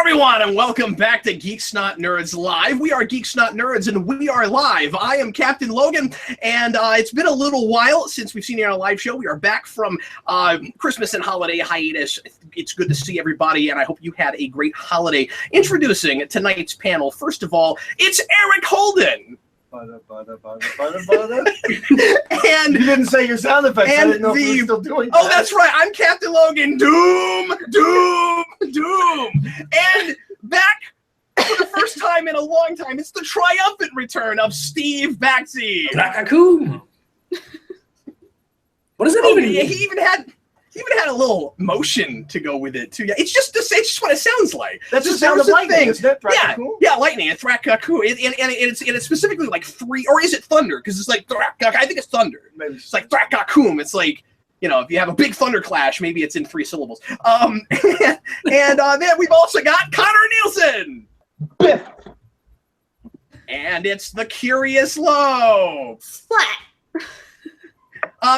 everyone, and welcome back to Geeks Not Nerds Live. We are Geeks Not Nerds, and we are live. I am Captain Logan, and it's been a little while since we've seen you on a live show. We are back from Christmas and holiday hiatus. It's good to see everybody, and I hope you had a great holiday. Introducing tonight's panel, first of all, it's Eric Holden. And you didn't say your sound effects. I didn't know if you were still doing that. Oh, that's right. I'm Captain Logan. Doom, doom, doom. And back for the first time in a long time, it's the triumphant return of Steve Baxi. Raccoon. What does that even mean? He even had a little motion to go with it too. Yeah, it's just what it sounds like. That's the sound of lightning, isn't it? Yeah, lightning. It's raccoon, and it's specifically like three, or is it thunder? Because it's like I think it's thunder. Maybe. It's like raccoon. It's like, you know, if you have a big thunder clash, maybe it's in 3 syllables. And then we've also got Connor Nielsen. Biff. And it's the Curious Low. Flat.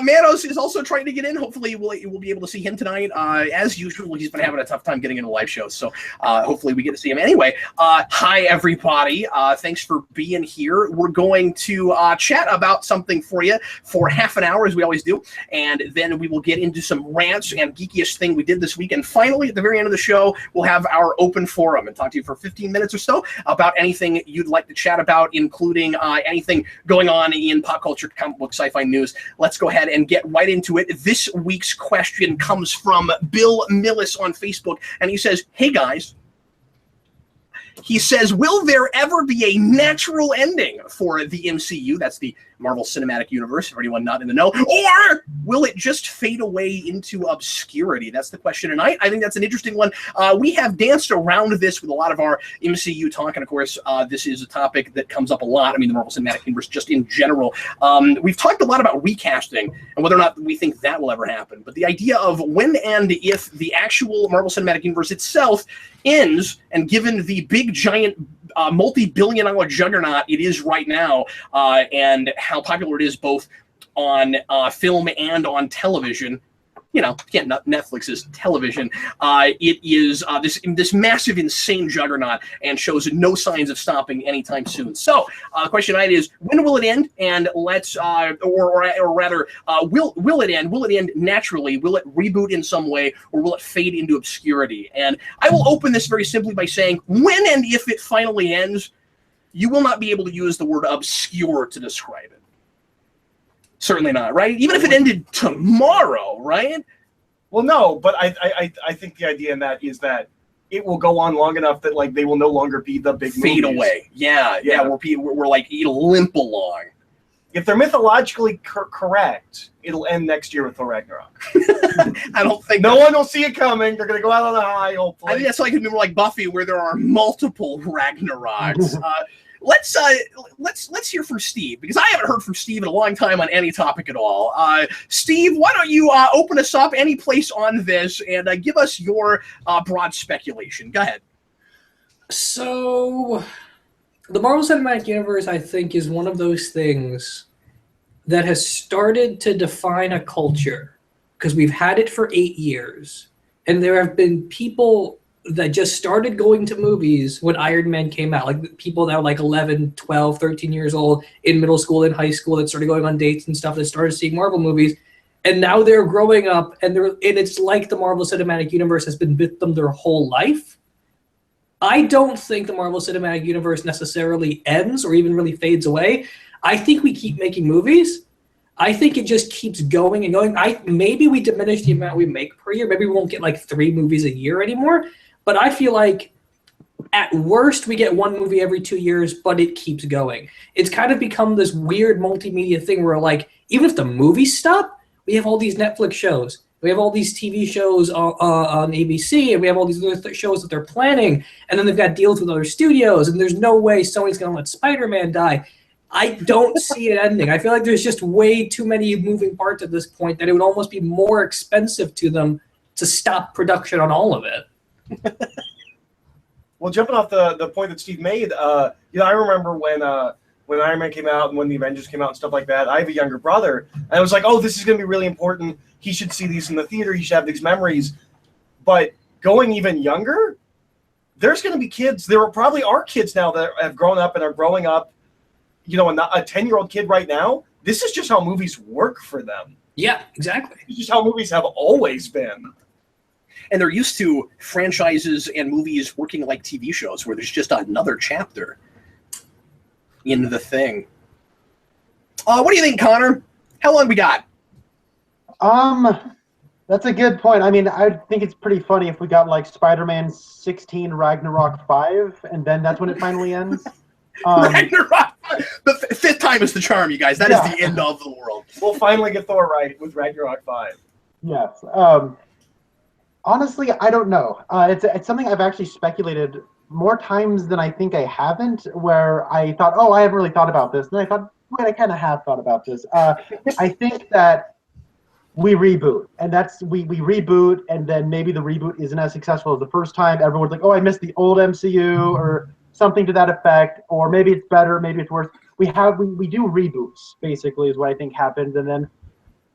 Manos is also trying to get in. Hopefully we'll be able to see him tonight. As usual, he's been having a tough time getting into live shows, so hopefully we get to see him. Anyway, hi everybody. Thanks for being here. We're going to chat about something for you for half an hour, as we always do, and then we will get into some rants and geekiest thing we did this week. And finally, at the very end of the show, we'll have our open forum and talk to you for 15 minutes or so about anything you'd like to chat about, including anything going on in pop culture, comic book, sci-fi news. Let's go ahead and get right into it. This week's question comes from Bill Millis on Facebook, and he says, hey guys, he says, will there ever be a natural ending for the MCU? That's the Marvel Cinematic Universe, for anyone not in the know. Or will it just fade away into obscurity? That's the question tonight. I think that's an interesting one. We have danced around this with a lot of our MCU talk, and of course, this is a topic that comes up a lot. I mean, the Marvel Cinematic Universe just in general. We've talked a lot about recasting and whether or not we think that will ever happen. But the idea of when and if the actual Marvel Cinematic Universe itself ends, and given the big, giant, multi-billion-dollar juggernaut it is right now, and how popular it is both on film and on television. You know, yeah, Netflix is television. It is this massive, insane juggernaut, and shows no signs of stopping anytime soon. So, the question tonight is, when will it end? And let's, or rather, will it end? Will it end naturally? Will it reboot in some way, or will it fade into obscurity? And I will open this very simply by saying, when and if it finally ends, you will not be able to use the word obscure to describe it. Certainly not, right? Even if it ended tomorrow, right? Well, no, but I think the idea in that is that it will go on long enough that like they will no longer be the big fade movies. Away. Yeah. We're like, it'll limp along. If they're mythologically correct, it'll end next year with Thor Ragnarok. I don't think no one will see it coming. They're going to go out on a high, hopefully. I think that's like a movie like Buffy, where there are multiple Ragnaroks. Let's hear from Steve, because I haven't heard from Steve in a long time on any topic at all. Steve, why don't you open us up any place on this and give us your broad speculation? Go ahead. So, the Marvel Cinematic Universe, I think, is one of those things that has started to define a culture, because we've had it for 8 years, and there have been people that just started going to movies when Iron Man came out, like people that were like 11, 12, 13 years old in middle school and high school that started going on dates and stuff, that started seeing Marvel movies, and now they're growing up, and it's like the Marvel Cinematic Universe has been with them their whole life. I don't think the Marvel Cinematic Universe necessarily ends or even really fades away. I think we keep making movies. I think it just keeps going and going. Maybe we diminish the amount we make per year. Maybe we won't get like 3 movies a year anymore. But I feel like at worst we get 1 movie every 2 years, but it keeps going. It's kind of become this weird multimedia thing where, like, even if the movies stop, we have all these Netflix shows. We have all these TV shows on ABC, and we have all these other shows that they're planning. And then they've got deals with other studios, and there's no way Sony's going to let Spider-Man die. I don't see it ending. I feel like there's just way too many moving parts at this point that it would almost be more expensive to them to stop production on all of it. Well, jumping off the point that Steve made, I remember when Iron Man came out and when the Avengers came out and stuff like that. I have a younger brother, and I was like, oh, this is going to be really important. He should see these in the theater. He should have these memories. But going even younger, there's going to be kids. There probably are kids now that have grown up and are growing up. You know, a 10-year-old kid right now. This is just how movies work for them. Yeah, exactly. This is just how movies have always been. And they're used to franchises and movies working like TV shows, where there's just another chapter in the thing. What do you think, Connor? How long we got? That's a good point. I mean, I think it's pretty funny if we got like Spider-Man 16 Ragnarok 5, and then that's when it finally ends. Ragnarok. The fifth time is the charm, you guys. That is the end of the world. We'll finally get Thor right with Ragnarok 5. Yes. Honestly, I don't know. It's something I've actually speculated more times than I think I haven't, where I thought, oh, I haven't really thought about this. And I thought, wait, I kind of have thought about this. I think that we reboot, and we reboot, and then maybe the reboot isn't as successful as the first time. Everyone's like, oh, I missed the old MCU, or something to that effect, or maybe it's better, maybe it's worse. We do reboots, basically, is what I think happens, and then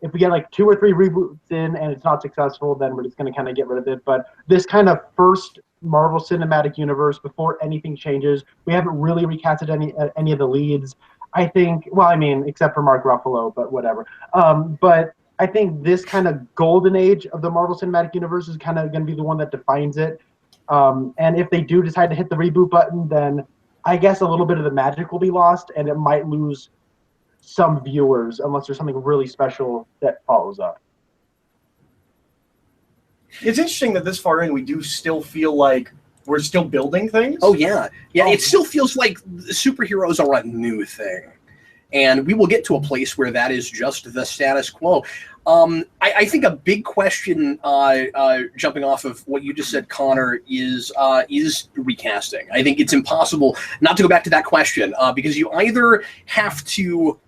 if we get like 2 or 3 reboots in and it's not successful, then we're just going to kind of get rid of it. But this kind of first Marvel Cinematic Universe, before anything changes, we haven't really recasted any of the leads. I think, well, I mean, except for Mark Ruffalo, but whatever. But I think this kind of golden age of the Marvel Cinematic Universe is kind of going to be the one that defines it. And if they do decide to hit the reboot button, then I guess a little bit of the magic will be lost, and it might lose some viewers unless there's something really special that follows up. It's interesting that this far in, we do still feel like we're still building things. Oh, yeah. Yeah, it still feels like superheroes are a new thing. And we will get to a place where that is just the status quo. I think a big question, jumping off of what you just said, Connor, is recasting. I think it's impossible not to go back to that question, because you either have to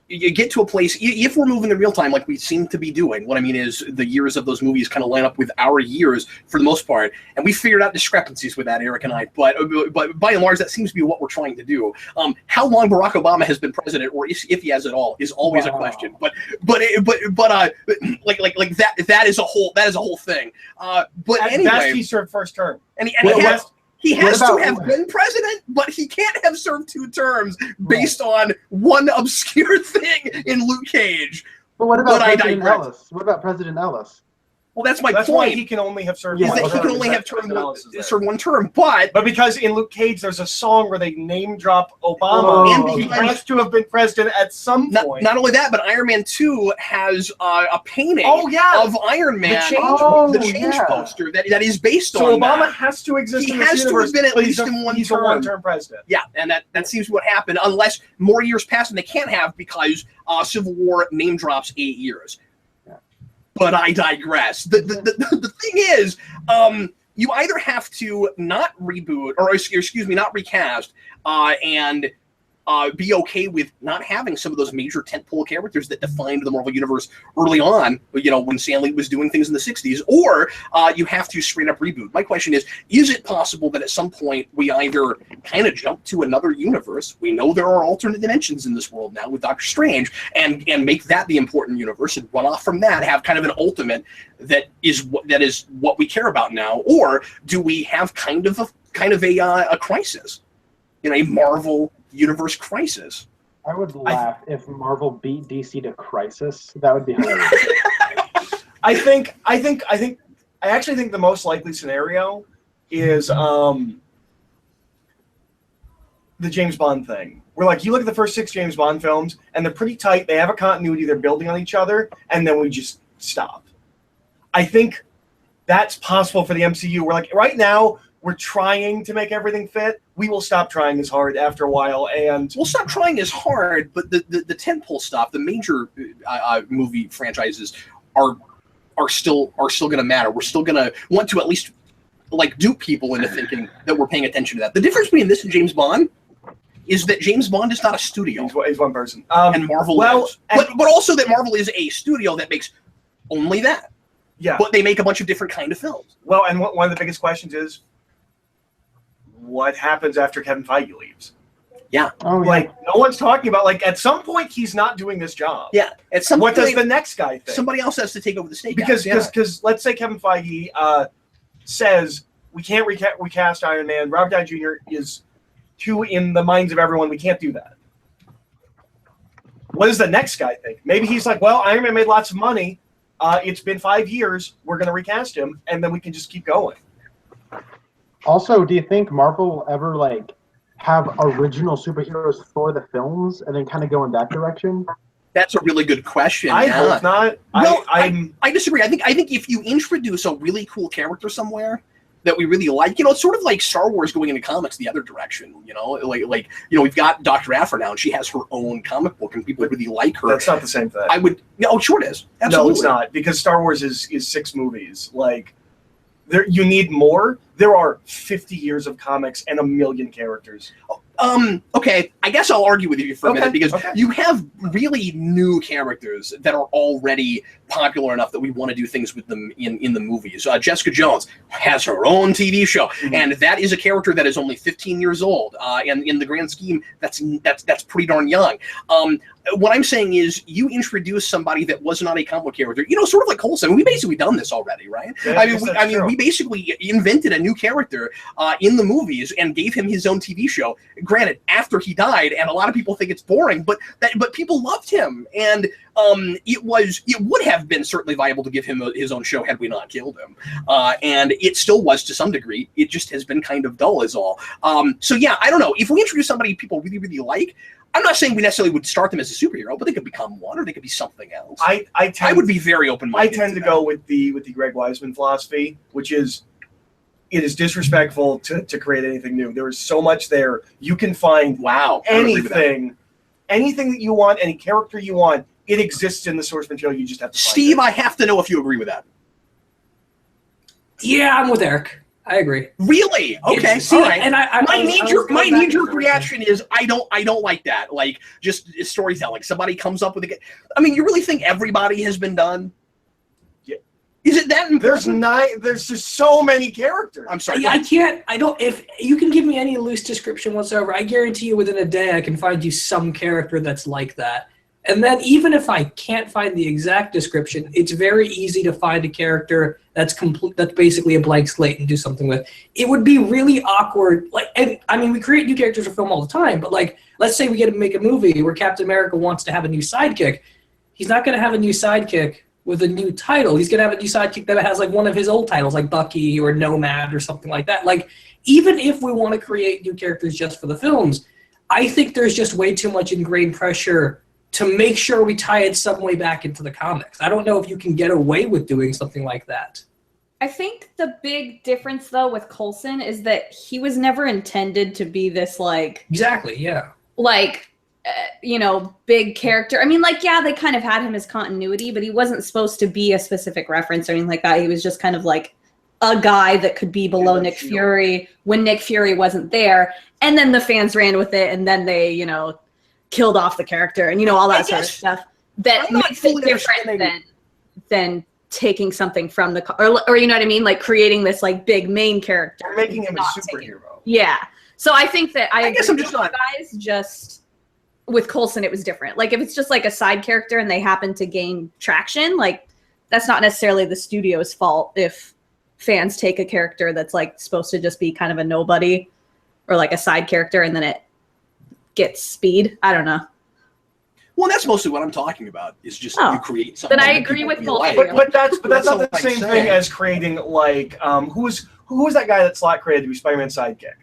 get to a place, if we're moving in real time like we seem to be doing. What I mean is the years of those movies kind of line up with our years for the most part, and we figured out discrepancies with that, Eric and I, but by and large that seems to be what we're trying to do. How long Barack Obama has been president, or if he has at all, is always a question, but like that is a whole thing, but at anyway, best he served first term, and he has to have been president, but he can't have served 2 terms based on one obscure thing in Luke Cage. But what about President Ellis? What about President Ellis? Well, that's my point. Why he can only have served one term. He can only have served one term, but because in Luke Cage there's a song where they name drop Obama, and he has to have been president at some point. Not only that, but Iron Man 2 has a painting of Iron Man, the change poster that is based on. So Obama has to exist. He has to have been at least in one term. He's a one-term president. Yeah, and that seems what happened, unless more years pass, and they can't have because Civil War name drops 8 years. But I digress. The thing is, you either have to not reboot, or excuse me, not recast, and be okay with not having some of those major tentpole characters that defined the Marvel Universe early on, you know, when Stan Lee was doing things in the 60s, or you have to straight up reboot. My question is it possible that at some point we either kind of jump to another universe, we know there are alternate dimensions in this world now with Doctor Strange, and make that the important universe, and run off from that, have kind of an ultimate that is what we care about now, or do we have kind of a crisis, you know, a Marvel Universe crisis? I would laugh if Marvel beat DC to Crisis. That would be hilarious. I actually think the most likely scenario is the James Bond thing. Where, like, you look at the first 6 James Bond films, and they're pretty tight. They have a continuity. They're building on each other, and then we just stop. I think that's possible for the MCU. We're like, right now, we're trying to make everything fit. We will stop trying as hard after a while, and we'll stop trying as hard. But the tentpole stuff, the major movie franchises are still going to matter. We're still going to want to at least like dupe people into thinking that we're paying attention to that. The difference between this and James Bond is that James Bond is not a studio. He's one person, and Marvel is. But also that Marvel is a studio that makes only that. Yeah. But they make a bunch of different kind of films. Well, and one of the biggest questions is, what happens after Kevin Feige leaves? Yeah. Oh, yeah. Like, no one's talking about, like, at some point he's not doing this job. Yeah. At some what point, does the next guy think? Somebody else has to take over the stage. Because let's say Kevin Feige says, We can't recast Iron Man. Robert Downey Jr. is too in the minds of everyone. We can't do that. What does the next guy think? Maybe he's like, well, Iron Man made lots of money. It's been 5 years. We're going to recast him, and then we can just keep going. Also, do you think Marvel will ever like have original superheroes for the films and then kind of go in that direction? That's a really good question. I hope not. Well, I disagree. I think if you introduce a really cool character somewhere that we really like, it's sort of like Star Wars going into comics the other direction. Like we've got Dr. Aphra now, and she has her own comic book, and people really like her. That's not the same thing. Sure it is. Absolutely. No, it's not, because Star Wars is 6 movies. Like, you need more. There are 50 years of comics and 1 million characters. Okay, I guess I'll argue with you for a minute, because you have really new characters that are already popular enough that we want to do things with them in the movies. Jessica Jones has her own TV show, and that is a character that is only 15 years old, and in the grand scheme, that's pretty darn young. What I'm saying is, you introduce somebody that was not a comic book character, sort of like Coulson. We've basically done this already, right? Yeah, we basically invented a new character in the movies and gave him his own TV show. Granted, after he died, and a lot of people think it's boring, but people loved him, and it would have been certainly viable to give him his own show had we not killed him, and it still was to some degree. It just has been kind of dull, is all. So yeah, I don't know, if we introduce somebody people really, really like, I'm not saying we necessarily would start them as a superhero, but they could become one, or they could be something else. I would be very open-minded. I tend to go with the Greg Weisman philosophy, which is, it is disrespectful to create anything new. There is so much there. You can find anything that you want, any character you want. It exists in the source material. You just have to find Steve, it. I have to know if you agree with that. Yeah, I'm with Eric. I agree. Really? Okay. See, all right. And my knee-jerk reaction is I don't like that. Like, just storytelling. Somebody comes up with a. I mean, you really think everybody has been done? Yeah. Is it that important? There's just so many characters. I'm sorry. If you can give me any loose description whatsoever, I guarantee you within a day I can find you some character that's like that. And then even if I can't find the exact description, it's very easy to find a character that's basically a blank slate and do something with. It would be really awkward. We create new characters for film all the time, but let's say we get to make a movie where Captain America wants to have a new sidekick. He's not going to have a new sidekick with a new title. He's going to have a new sidekick that has one of his old titles, like Bucky or Nomad or something like that. Even if we want to create new characters just for the films, I think there's just way too much ingrained pressure to make sure we tie it some way back into the comics. I don't know if you can get away with doing something like that. I think the big difference, though, with Coulson is that he was never intended to be this, Exactly, yeah. Big character. I mean, they kind of had him as continuity, but he wasn't supposed to be a specific reference or anything like that. He was just kind of a guy that could be below Nick Fury when Nick Fury wasn't there. And then the fans ran with it, and then they, killed off the character and all that sort of stuff that makes it different than taking something from the or you know what I mean, creating this big main character. We're making him a superhero. Yeah. So I think that I guess I'm just not guys just with Coulson it was different. If it's just a side character and they happen to gain traction, that's not necessarily the studio's fault if fans take a character that's supposed to just be kind of a nobody or a side character and then it gets speed. I don't know. Well, that's mostly what I'm talking about. Is just you create something. Then I agree with both. But that's not the same thing as creating who was that guy that Slott created to be Spider-Man's sidekick?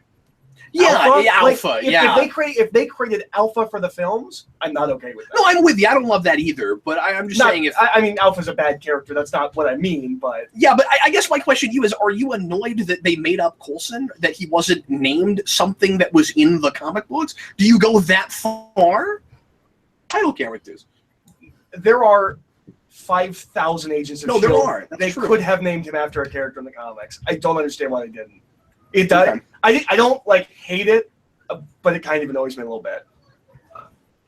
Alpha. If they created Alpha for the films, I'm not okay with that. No, I'm with you. I don't love that either. But I'm just saying Alpha's a bad character. That's not what I mean. But yeah, but I guess my question to you is: are you annoyed that they made up Coulson, that he wasn't named something that was in the comic books? Do you go that far? Title characters. There are 5,000 agents of S.H.I.E.L.D. There are. They could have named him after a character in the comics. I don't understand why they didn't. It does. Okay. I don't hate it, but it kind of annoys me a little bit.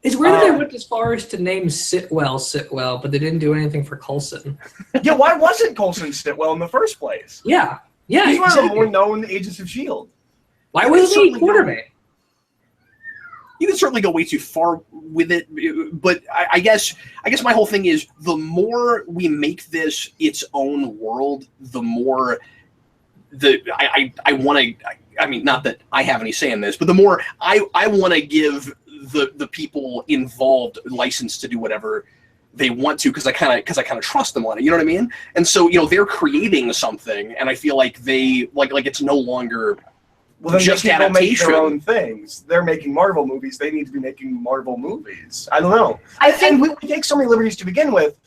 It's weird that they went as far as to name Sitwell, but they didn't do anything for Coulson. Yeah, why wasn't Coulson Sitwell in the first place? Yeah, he's one of the more known agents of S.H.I.E.L.D. Why wasn't he Quartermain? You can certainly go way too far with it, but I guess my whole thing is the more we make this its own world, the more I want to. I mean, not that I have any say in this, but the more I want to give the people involved license to do whatever they want to, because I kind of trust them on it. You know what I mean? And so they're creating something, and I feel like they like it's no longer. Well, then just people make adaptation. their own things. They're making Marvel movies. They need to be making Marvel movies. I don't know. And we take so many liberties to begin with.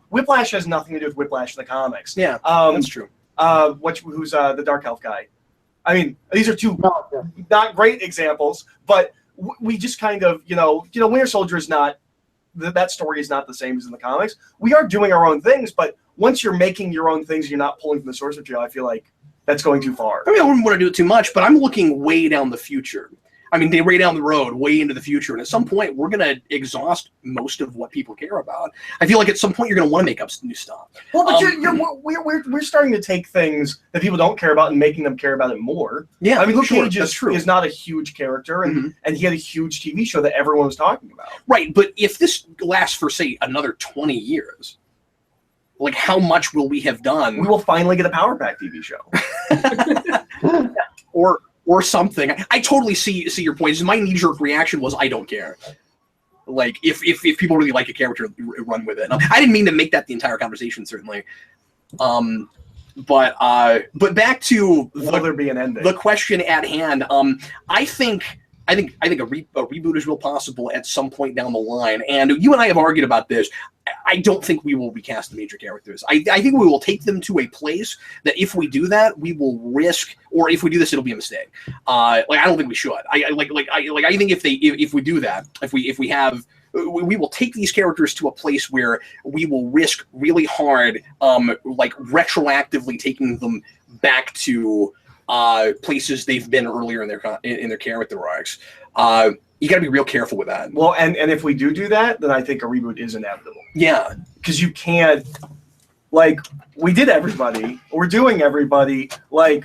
Whiplash has nothing to do with Whiplash in the comics. Yeah, that's true. Who's the Dark Elf guy? I mean, these are two not great examples, but we just kind of, Winter Soldier is not, that story is not the same as in the comics. We are doing our own things, but once you're making your own things, you're not pulling from the source material, I feel like that's going too far. I mean, I wouldn't want to do it too much, but I'm looking way down the future. I mean, they way down the road, way into the future, and at some point, we're going to exhaust most of what people care about. I feel like at some point, you're going to want to make up new stuff. Well, but we're starting to take things that people don't care about and making them care about it more. Yeah, I mean, Luke sure, Cage is not a huge character, and he had a huge TV show that everyone was talking about. Right, but if this lasts for, say, another 20 years, like, how much will we have done? We will finally get a Power Pack TV show. or something. I totally see your point. My knee-jerk reaction was, I don't care. Like, if people really like a character, run with it. I didn't mean to make that the entire conversation, certainly. But back to will there be an ending? The question at hand. I think a reboot is real possible at some point down the line. And you and I have argued about this. I don't think we will recast the major characters. I think we will take them to a place that if we do that, we will risk, or if we do this, it'll be a mistake. I don't think we should. I think if we do that, we will take these characters to a place where we will risk really hard, retroactively taking them back to places they've been earlier in their character arcs. You got to be real careful with that. Well, and if we do that, then I think a reboot is inevitable. Yeah, because you can't, we did everybody, we're doing everybody, and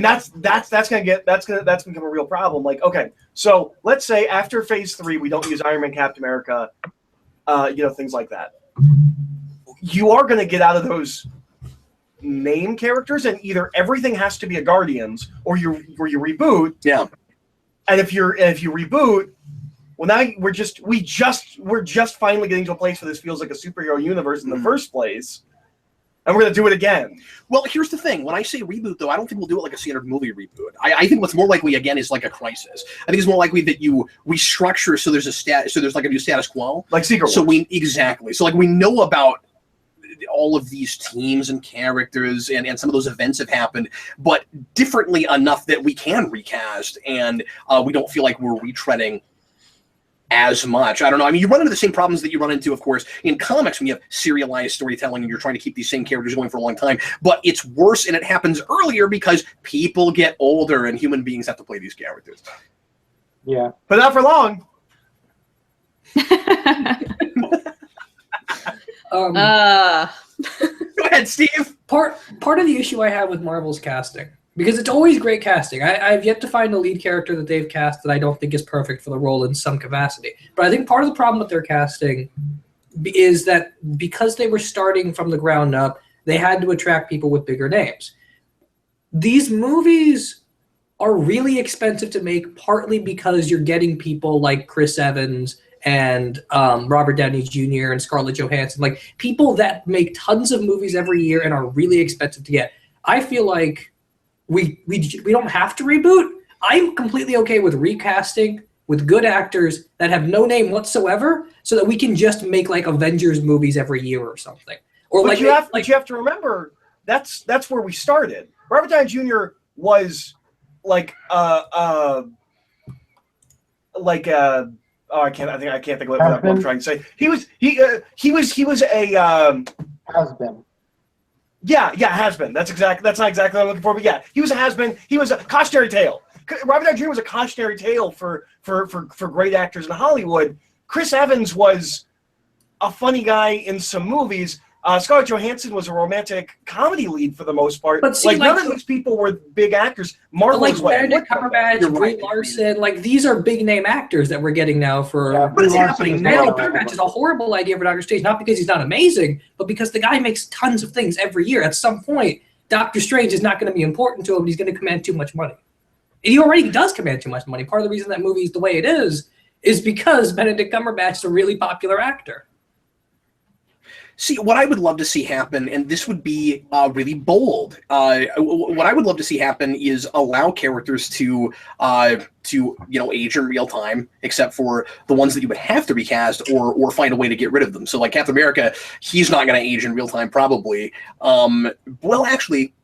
that's gonna become a real problem. Okay, so let's say after Phase 3, we don't use Iron Man, Captain America, things like that. You are gonna get out of those name characters, and either everything has to be a Guardians, or you reboot. Yeah. And if you reboot, well, now we're just finally getting to a place where this feels like a superhero universe in the first place, and we're gonna do it again. Well, here's the thing: when I say reboot, though, I don't think we'll do it like a standard movie reboot. I think what's more likely, again, is like a crisis. I think it's more likely that you restructure so there's like a new status quo, like Secret Wars. So we know about all of these teams and characters, and some of those events have happened, but differently enough that we can recast, and we don't feel like we're retreading as much. I don't know. I mean, you run into the same problems that you run into, of course, in comics when you have serialized storytelling and you're trying to keep these same characters going for a long time. But it's worse, and it happens earlier because people get older and human beings have to play these characters. Yeah. But not for long. Go ahead, Steve. Part of the issue I have with Marvel's casting, because it's always great casting. I've yet to find a lead character that they've cast that I don't think is perfect for the role in some capacity. But I think part of the problem with their casting is that because they were starting from the ground up, they had to attract people with bigger names. These movies are really expensive to make, partly because you're getting people like Chris Evans and Robert Downey Jr. and Scarlett Johansson, like people that make tons of movies every year and are really expensive to get. I feel like we don't have to reboot. I'm completely okay with recasting with good actors that have no name whatsoever, so that we can just make like Avengers movies every year or something. Or but you have to remember that's where we started. Robert Downey Jr. was I can't think of what I'm trying to say. He was a has been. Yeah, has been. That's not exactly what I'm looking for, but yeah, he was a has been. He was a cautionary tale. Robert Downey Jr. was a cautionary tale for great actors in Hollywood. Chris Evans was a funny guy in some movies. Scarlett Johansson was a romantic comedy lead for the most part. But see, none of these people were big actors. Marvel was Benedict Cumberbatch, Brie Larson, these are big name actors that we're getting now for. Yeah, but it's happening now. Benedict Cumberbatch is a horrible idea for Dr. Strange, not because he's not amazing, but because the guy makes tons of things every year. At some point, Doctor Strange is not going to be important to him. He's going to command too much money. And he already does command too much money. Part of the reason that movie is the way it is because Benedict Cumberbatch is a really popular actor. See, what I would love to see happen, and this would be really bold. What I would love to see happen is allow characters to age in real time, except for the ones that you would have to recast or find a way to get rid of them. So, like Captain America, he's not going to age in real time, probably. Well, actually,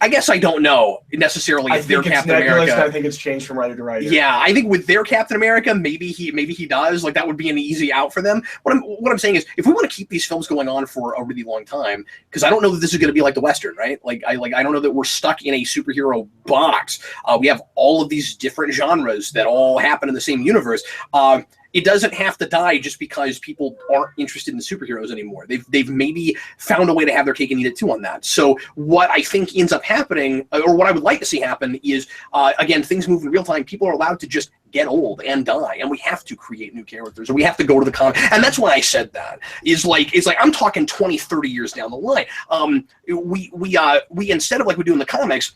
I guess I don't know necessarily if their Captain America. I think it's changed from writer to writer. Yeah, I think with their Captain America, maybe he does. Like that would be an easy out for them. What I'm saying is, if we want to keep these films going on for a really long time, because I don't know that this is going to be like the Western, right? I don't know that we're stuck in a superhero box. We have all of these different genres that all happen in the same universe. It doesn't have to die just because people aren't interested in superheroes anymore. They've maybe found a way to have their cake and eat it too on that. So what I think ends up happening, or what I would like to see happen, is again, things move in real time. People are allowed to just get old and die, and we have to create new characters, or we have to go to the comic. And that's why I said that. It's like I'm talking 20, 30 years down the line. We instead of like we do in the comics,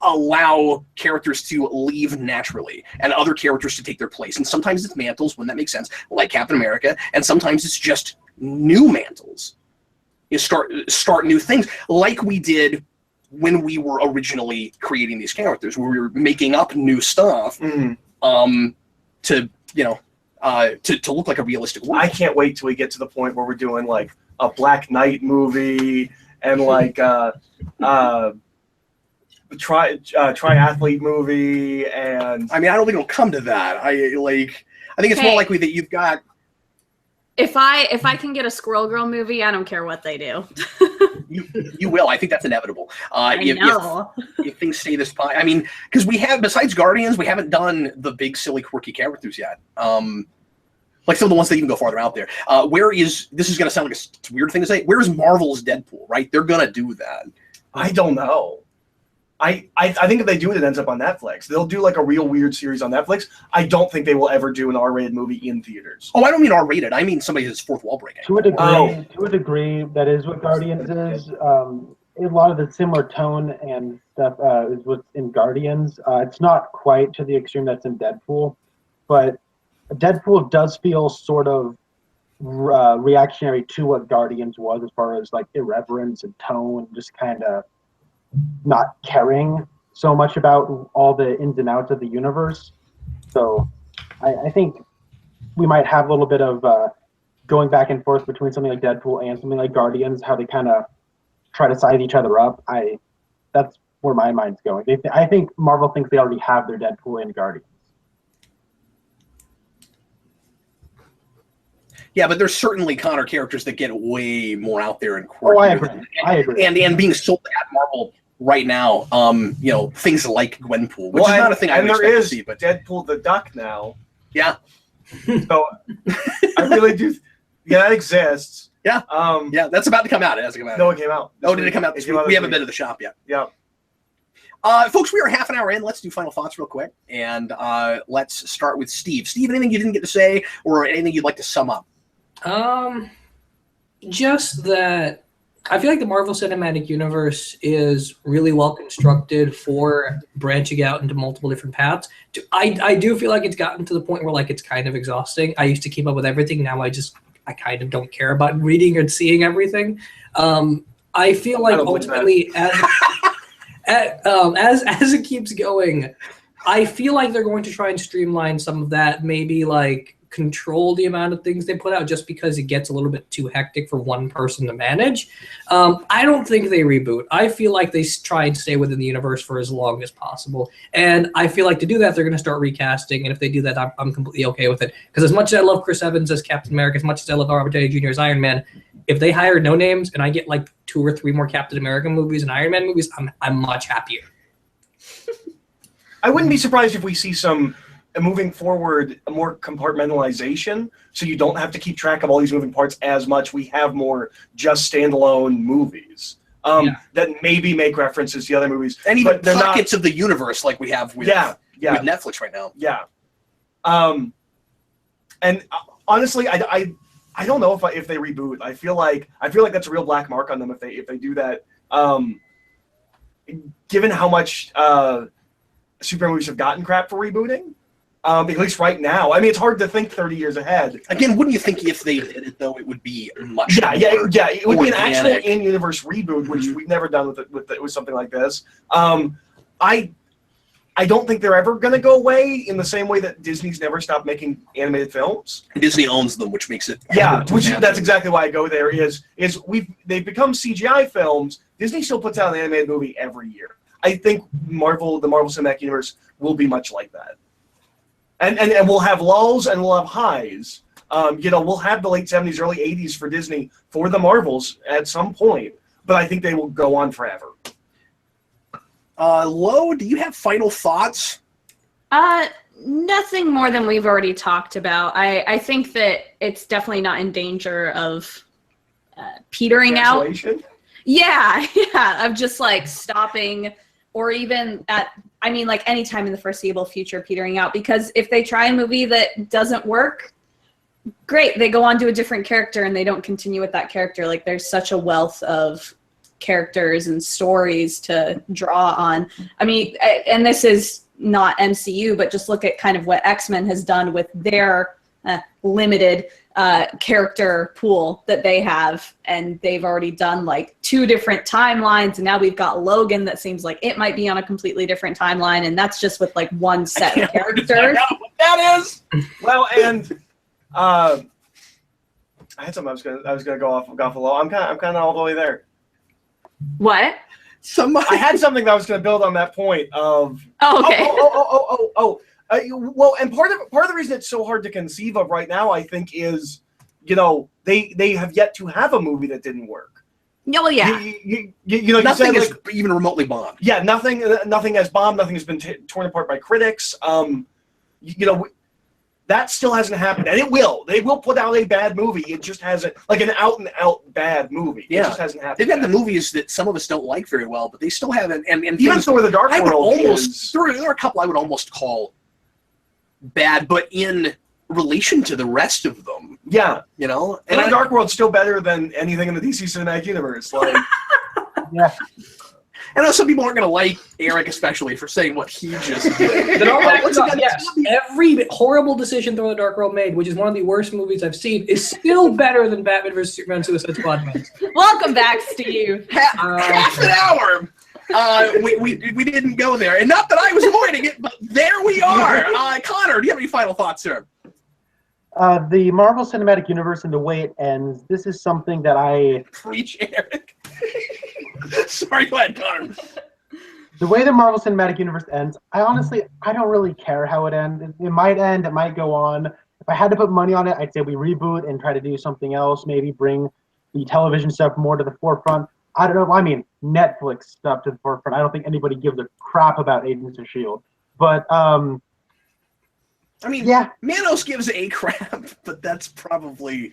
allow characters to leave naturally and other characters to take their place. And sometimes it's mantles when that makes sense, like Captain America, and sometimes it's just new mantles. You start new things, like we did when we were originally creating these characters, where we were making up new stuff to look like a realistic world. I can't wait till we get to the point where we're doing like a Black Knight movie and like triathlete movie, and I mean, I don't think it'll come to that. I think it's more likely that you've got. If I can get a Squirrel Girl movie, I don't care what they do. you will. I think that's inevitable. I know. If things stay this high, I mean, because we have, besides Guardians, we haven't done the big, silly, quirky characters yet. Like some of the ones that even go farther out there. This is going to sound like a weird thing to say. Where's Marvel's Deadpool? Right? They're going to do that. I don't know. I think if they do it, it ends up on Netflix. They'll do like a real weird series on Netflix. I don't think they will ever do an R-rated movie in theaters. Oh, I don't mean R-rated. I mean somebody who's fourth wall breaking. To a degree, that is what Guardians is. A lot of the similar tone and stuff is what's in Guardians. It's not quite to the extreme that's in Deadpool, but Deadpool does feel sort of reactionary to what Guardians was, as far as like irreverence and tone, just kind of not caring so much about all the ins and outs of the universe. So I think we might have a little bit of going back and forth between something like Deadpool and something like Guardians, how they kind of try to size each other up. That's where my mind's going. I think Marvel thinks they already have their Deadpool and Guardians. Yeah, but there's certainly Connor characters that get way more out there and quirky. Oh, I agree. And being sold at Marvel right now, things like Gwenpool, which is not a thing I would expect to see. But Deadpool the Duck now. Yeah. So I really do. Yeah, that exists. Yeah. Yeah, that's about to come out. It hasn't come out. No, it came out. Oh, did it come out this week? We haven't been to the shop yet. Yeah. Folks, we are half an hour in. Let's do final thoughts real quick, and let's start with Steve. Steve, anything you didn't get to say, or anything you'd like to sum up? Just that I feel like the Marvel Cinematic Universe is really well constructed for branching out into multiple different paths. I do feel like it's gotten to the point where like it's kind of exhausting. I used to keep up with everything. Now I kind of don't care about reading or seeing everything. I feel like ultimately as it keeps going, I feel like they're going to try and streamline some of that, maybe like control the amount of things they put out, just because it gets a little bit too hectic for one person to manage. I don't think they reboot. I feel like they try and stay within the universe for as long as possible. And I feel like to do that, they're going to start recasting. And if they do that, I'm completely okay with it. Because as much as I love Chris Evans as Captain America, as much as I love Robert Downey Jr. as Iron Man, if they hire no names and I get like 2 or 3 more Captain America movies and Iron Man movies, I'm much happier. I wouldn't be surprised if we see some, moving forward, a more compartmentalization, so you don't have to keep track of all these moving parts as much. We have more just standalone movies that maybe make references to other movies. And even pockets of the universe like we have with Netflix right now. Yeah. And honestly, I don't know if they reboot. I feel like that's a real black mark on them if they do that. given how much superhero movies have gotten crap for rebooting. At least right now. I mean, it's hard to think 30 years ahead. Again, wouldn't you think if they did it, though, it would be much Yeah. It would be an actual organic. in-universe reboot, which we've never done with something like this. I don't think they're ever going to go away in the same way that Disney's never stopped making animated films. Disney owns them, which makes it That's exactly why I go there. They've become CGI films. Disney still puts out an animated movie every year. I think the Marvel Cinematic Universe will be much like that. And we'll have lulls and we'll have highs. We'll have the late 70s, early 80s for Disney for the Marvels at some point, but I think they will go on forever. Lo, do you have final thoughts? Nothing more than we've already talked about. I think that it's definitely not in danger of petering out. Cancellation? Yeah, of just like stopping, or even any time in the foreseeable future petering out. Because if they try a movie that doesn't work, great, they go on to a different character and they don't continue with that character. Like, there's such a wealth of characters and stories to draw on. I mean, and this is not MCU, but just look at kind of what X-Men has done with their limited character pool that they have, and they've already done like 2 different timelines, and now we've got Logan that seems like it might be on a completely different timeline, and that's just with like one set of characters. What that is. Well, and I had something I was gonna go off of Lo. I'm kind of all the way there. What? I had something that I was going to build on that point of. Oh, okay. Well, and part of the reason it's so hard to conceive of right now, I think, is, they have yet to have a movie that didn't work. Oh, yeah. Nothing is even remotely bombed. Yeah, nothing has bombed. Nothing has been torn apart by critics. That still hasn't happened, and it will. They will put out a bad movie. It just hasn't, like an out-and-out bad movie. Yeah. It just hasn't happened. They've had the movies that some of us don't like very well, but they still haven't. And even Thor: The Dark World there are a couple I would almost call bad, but in relation to the rest of them. Yeah. And The Dark World's still better than anything in the DC Cinematic Universe. Like, Yeah. I know some people aren't going to like Eric, especially, for saying what he just did. The Dark World, yes. Every horrible decision Thor: The Dark World made, which is one of the worst movies I've seen, is still better than Batman vs. Superman Suicide Squad made. Welcome back, Steve. Half an hour. We didn't go there. And not that I was avoiding it, but there we are. Connor, do you have any final thoughts, sir? The Marvel Cinematic Universe and the way it ends, this is something that I... Preach, Eric. Sorry, go ahead, Connor. The way the Marvel Cinematic Universe ends, I don't really care how it ends. It might end, it might go on. If I had to put money on it, I'd say we reboot and try to do something else, maybe bring the television stuff more to the forefront. I don't know, Netflix stuff to the forefront. I don't think anybody gives a crap about Agents of S.H.I.E.L.D. But, yeah. Manos gives a crap, but that's probably...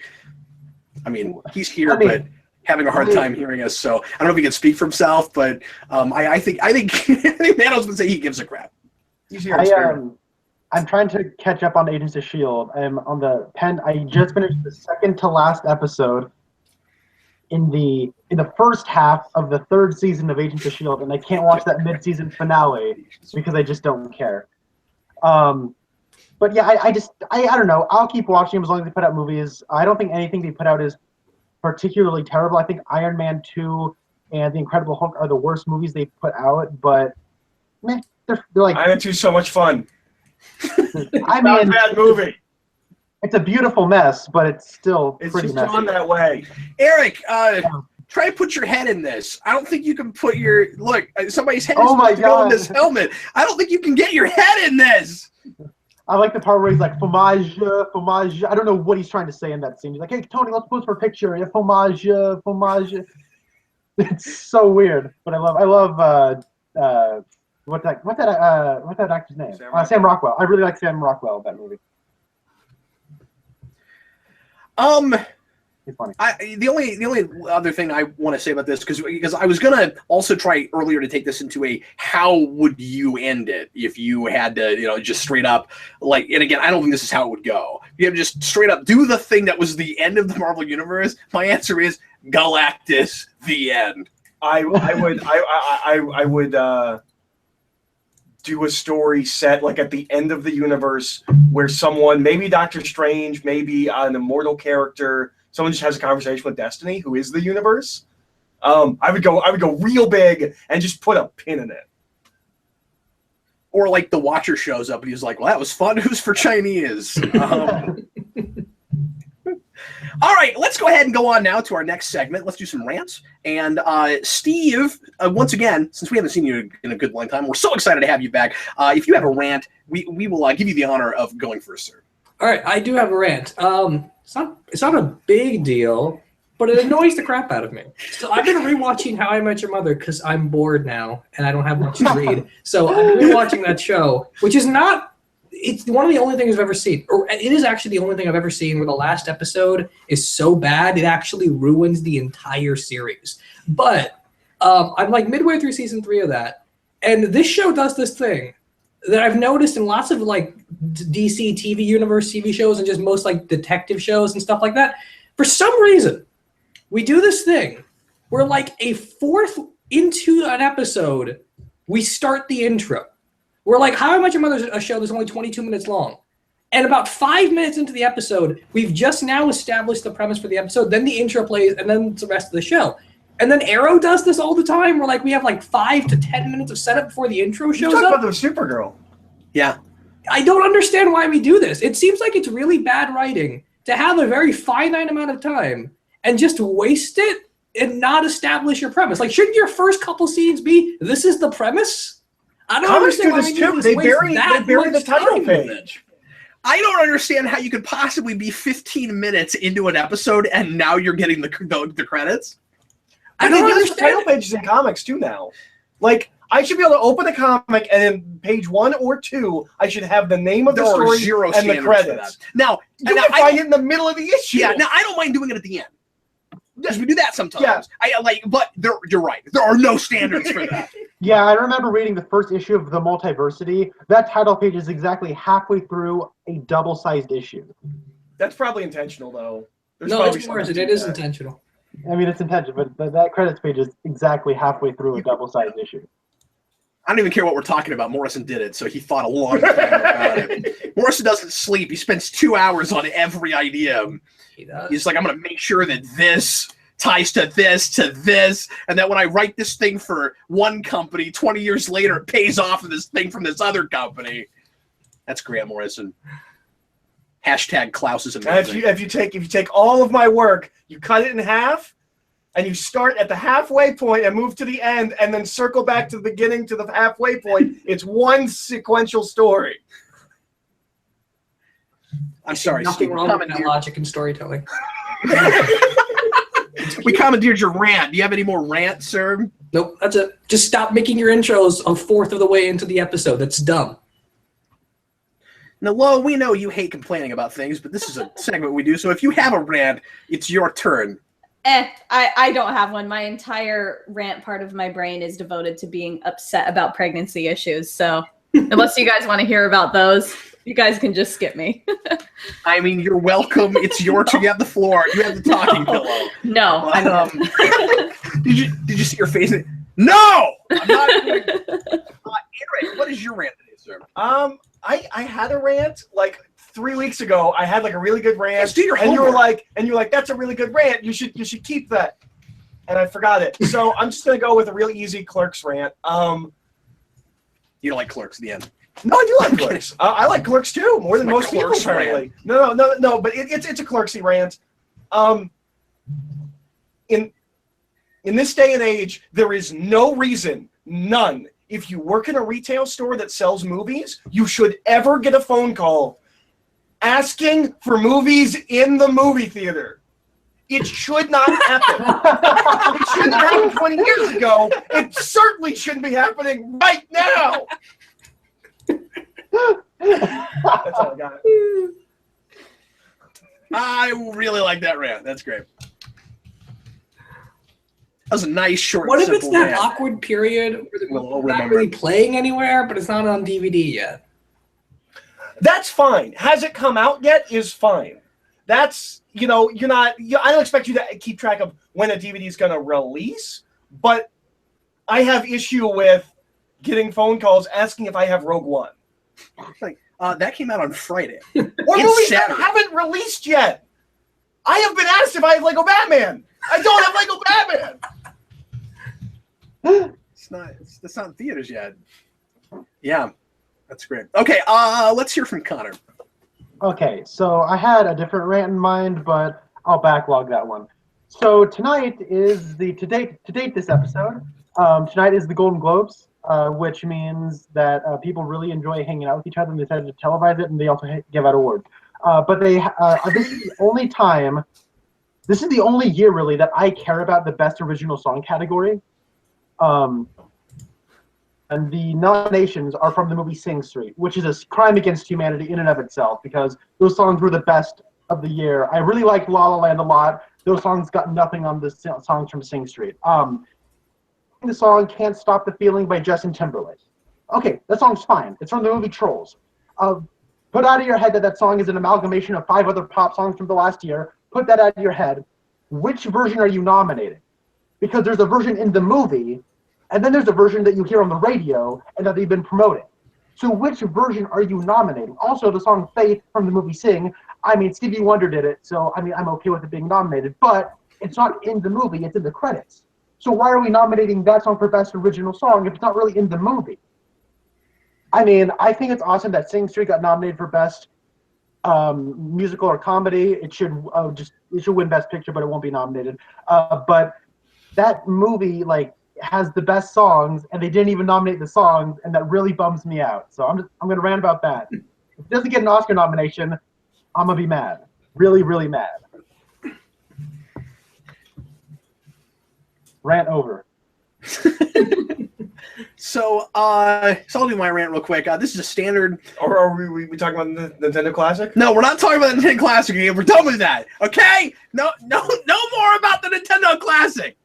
he's here, but having a hard time hearing us, so I don't know if he can speak for himself, but I think Manos would say he gives a crap. He's here. I'm trying to catch up on Agents of S.H.I.E.L.D. I'm on the pen. I just finished the second to last episode in the first half of the 3rd season of Agents of S.H.I.E.L.D., and I can't watch that mid-season finale because I just don't care. But yeah, I don't know. I'll keep watching them as long as they put out movies. I don't think anything they put out is particularly terrible. I think Iron Man 2 and The Incredible Hulk are the worst movies they put out, but they're like... Iron Man 2 is so much fun. Not a bad movie. It's a beautiful mess, but it's still pretty just messy. gone that way. Eric, try to put your head in this. I don't think you can put your... Look, somebody's head is Oh my supposed to go in God. this helmet. I don't think you can get your head in this. I like the part where he's like, fromage. I don't know what he's trying to say in that scene. He's like, hey, Tony, let's pose for a picture. Yeah, fromage. It's so weird, but I love what's that actor's name? Sam Rockwell. I really like Sam Rockwell in that movie. He's funny. The only other thing I want to say about this, because I was gonna also try earlier to take this into a how would you end it if you had to just straight up and again I don't think this is how it would go. You have to just straight up do the thing that was the end of the Marvel Universe. My answer is Galactus, the end. I would do a story set like at the end of the universe where someone, maybe Doctor Strange, maybe an immortal character, someone just has a conversation with Destiny, who is the universe. I would go real big and just put a pin in it. Or like the Watcher shows up and he's like, well, that was fun. Who's for Chinese? All right, let's go ahead and go on now to our next segment. Let's do some rants. And Steve, once again, since we haven't seen you in a good long time, we're so excited to have you back. If you have a rant, we will give you the honor of going first, sir. All right, I do have a rant. It's not a big deal, but it annoys the crap out of me. So I've been rewatching How I Met Your Mother because I'm bored now and I don't have much to read. So I've been rewatching that show, which is not. It's one of the only things I've ever seen, or it is actually the only thing I've ever seen where the last episode is so bad it actually ruins the entire series. But I'm like midway through season 3 of that, and this show does this thing that I've noticed in lots of like DC TV universe TV shows and just most like detective shows and stuff like that. For some reason, we do this thing where like a fourth into an episode, we start the intro. We're like, How I Met Your Mother's a show that's only 22 minutes long. And about 5 minutes into the episode, we've just now established the premise for the episode, then the intro plays, and then the rest of the show. And then Arrow does this all the time, where like we have like 5 to 10 minutes of setup before the intro shows up. Talk about the Supergirl. Yeah. I don't understand why we do this. It seems like it's really bad writing to have a very finite amount of time and just waste it and not establish your premise. Like, shouldn't your first couple scenes be, this is the premise? I don't understand why we do this. They bury the title page. I don't understand how you could possibly be 15 minutes into an episode and now you're getting the credits. I don't understand. Title pages in comics too now. Like, I should be able to open a comic and in page 1 or 2, I should have the name of the story and the credits. Now, you can find it in the middle of the issue. Yeah, now I don't mind doing it at the end. Yes, we do that sometimes. Yeah. But you're right. There are no standards for that. Yeah, I remember reading the first issue of The Multiversity. That title page is exactly halfway through a double-sized issue. That's probably intentional, though. No, it's worse. It is intentional. I mean, it's intentional, but that credits page is exactly halfway through a double-sized issue. I don't even care what we're talking about. Morrison did it, so he thought a long time about it. Morrison doesn't sleep. He spends 2 hours on every idea. He does. He's like, I'm going to make sure that this ties to this, and that when I write this thing for one company, 20 years later, it pays off of this thing from this other company. That's Grant Morrison. Hashtag Klaus is amazing. If you take all of my work, you cut it in half, and you start at the halfway point and move to the end, and then circle back to the beginning to the halfway point, it's one sequential story. I'm sorry, nothing Steve. wrong with that logic and storytelling. We commandeered your rant. Do you have any more rant, sir? Nope, that's it. Just stop making your intros a fourth of the way into the episode. That's dumb. Now, Lo, we know you hate complaining about things, but this is a segment we do, so if you have a rant, it's your turn. I don't have one. My entire rant part of my brain is devoted to being upset about pregnancy issues, so unless you guys want to hear about those, you guys can just skip me. I mean, you're welcome. It's your turn. You have the floor. You have the talking pillow. No, I'm not. Did you see your face? No! I'm not doing Aaron, what is your rant today, sir? I had a rant like 3 weeks ago. I had like a really good rant. Let's do your and homework. you were like, that's a really good rant. You should keep that. And I forgot it. So I'm just gonna go with a real easy Clerks rant. You don't like Clerks at the end. No, I do like Clerks. I like Clerks too, more than most people Clerks apparently. No, but it's a Clerksy rant. In this day and age, there is no reason, none, if you work in a retail store that sells movies, you should ever get a phone call asking for movies in the movie theater. It should not happen. It shouldn't happen 20 years ago. It certainly shouldn't be happening right now. That's all I got. I really like that rant. That's great. That was a nice, short, What if it's simple that rant. awkward period where the We'll movie's not remember. really playing anywhere, but it's not on DVD yet? That's fine. Has it come out yet is fine. That's, you're not, I don't expect you to keep track of when a DVD is going to release, but I have issue with getting phone calls asking if I have Rogue One. Like, that came out on Friday. Or movies that Saturday. haven't released yet. I have been asked if I have Lego Batman. I don't have Lego Batman. It's not in theaters yet. Yeah, that's great. Okay, let's hear from Connor. Okay, so I had a different rant in mind, but I'll backlog that one. So tonight is to date this episode. Tonight is the Golden Globes, which means that people really enjoy hanging out with each other, and they decided to televise it, and they also give out awards. But this is the only time, this is the only year really that I care about the Best Original Song category. And the nominations are from the movie Sing Street, which is a crime against humanity in and of itself, because those songs were the best of the year. I really liked La La Land a lot. Those songs got nothing on the songs from Sing Street. The song Can't Stop the Feeling by Justin Timberlake. Okay, that song's fine. It's from the movie Trolls. Put out of your head that song is an amalgamation of 5 other pop songs from the last year. Put that out of your head. Which version are you nominating? Because there's a version in the movie, and then there's a version that you hear on the radio and that they've been promoting. So which version are you nominating? Also, the song Faith from the movie Sing, I mean, Stevie Wonder did it, so I mean, I'm okay with it being nominated, but it's not in the movie, it's in the credits. So why are we nominating that song for Best Original Song if it's not really in the movie? I mean, I think it's awesome that Sing Street got nominated for Best Musical or Comedy. It should win Best Picture, but it won't be nominated. But that movie, like, has the best songs, and they didn't even nominate the songs, and that really bums me out. So I'm gonna rant about that. If it doesn't get an Oscar nomination, I'm gonna be mad. Really, really mad. Rant over. So I'll do my rant real quick. This is a standard. Or are we talking about the Nintendo Classic? No, we're not talking about the Nintendo Classic game. We're done with that. Okay? No more about the Nintendo Classic.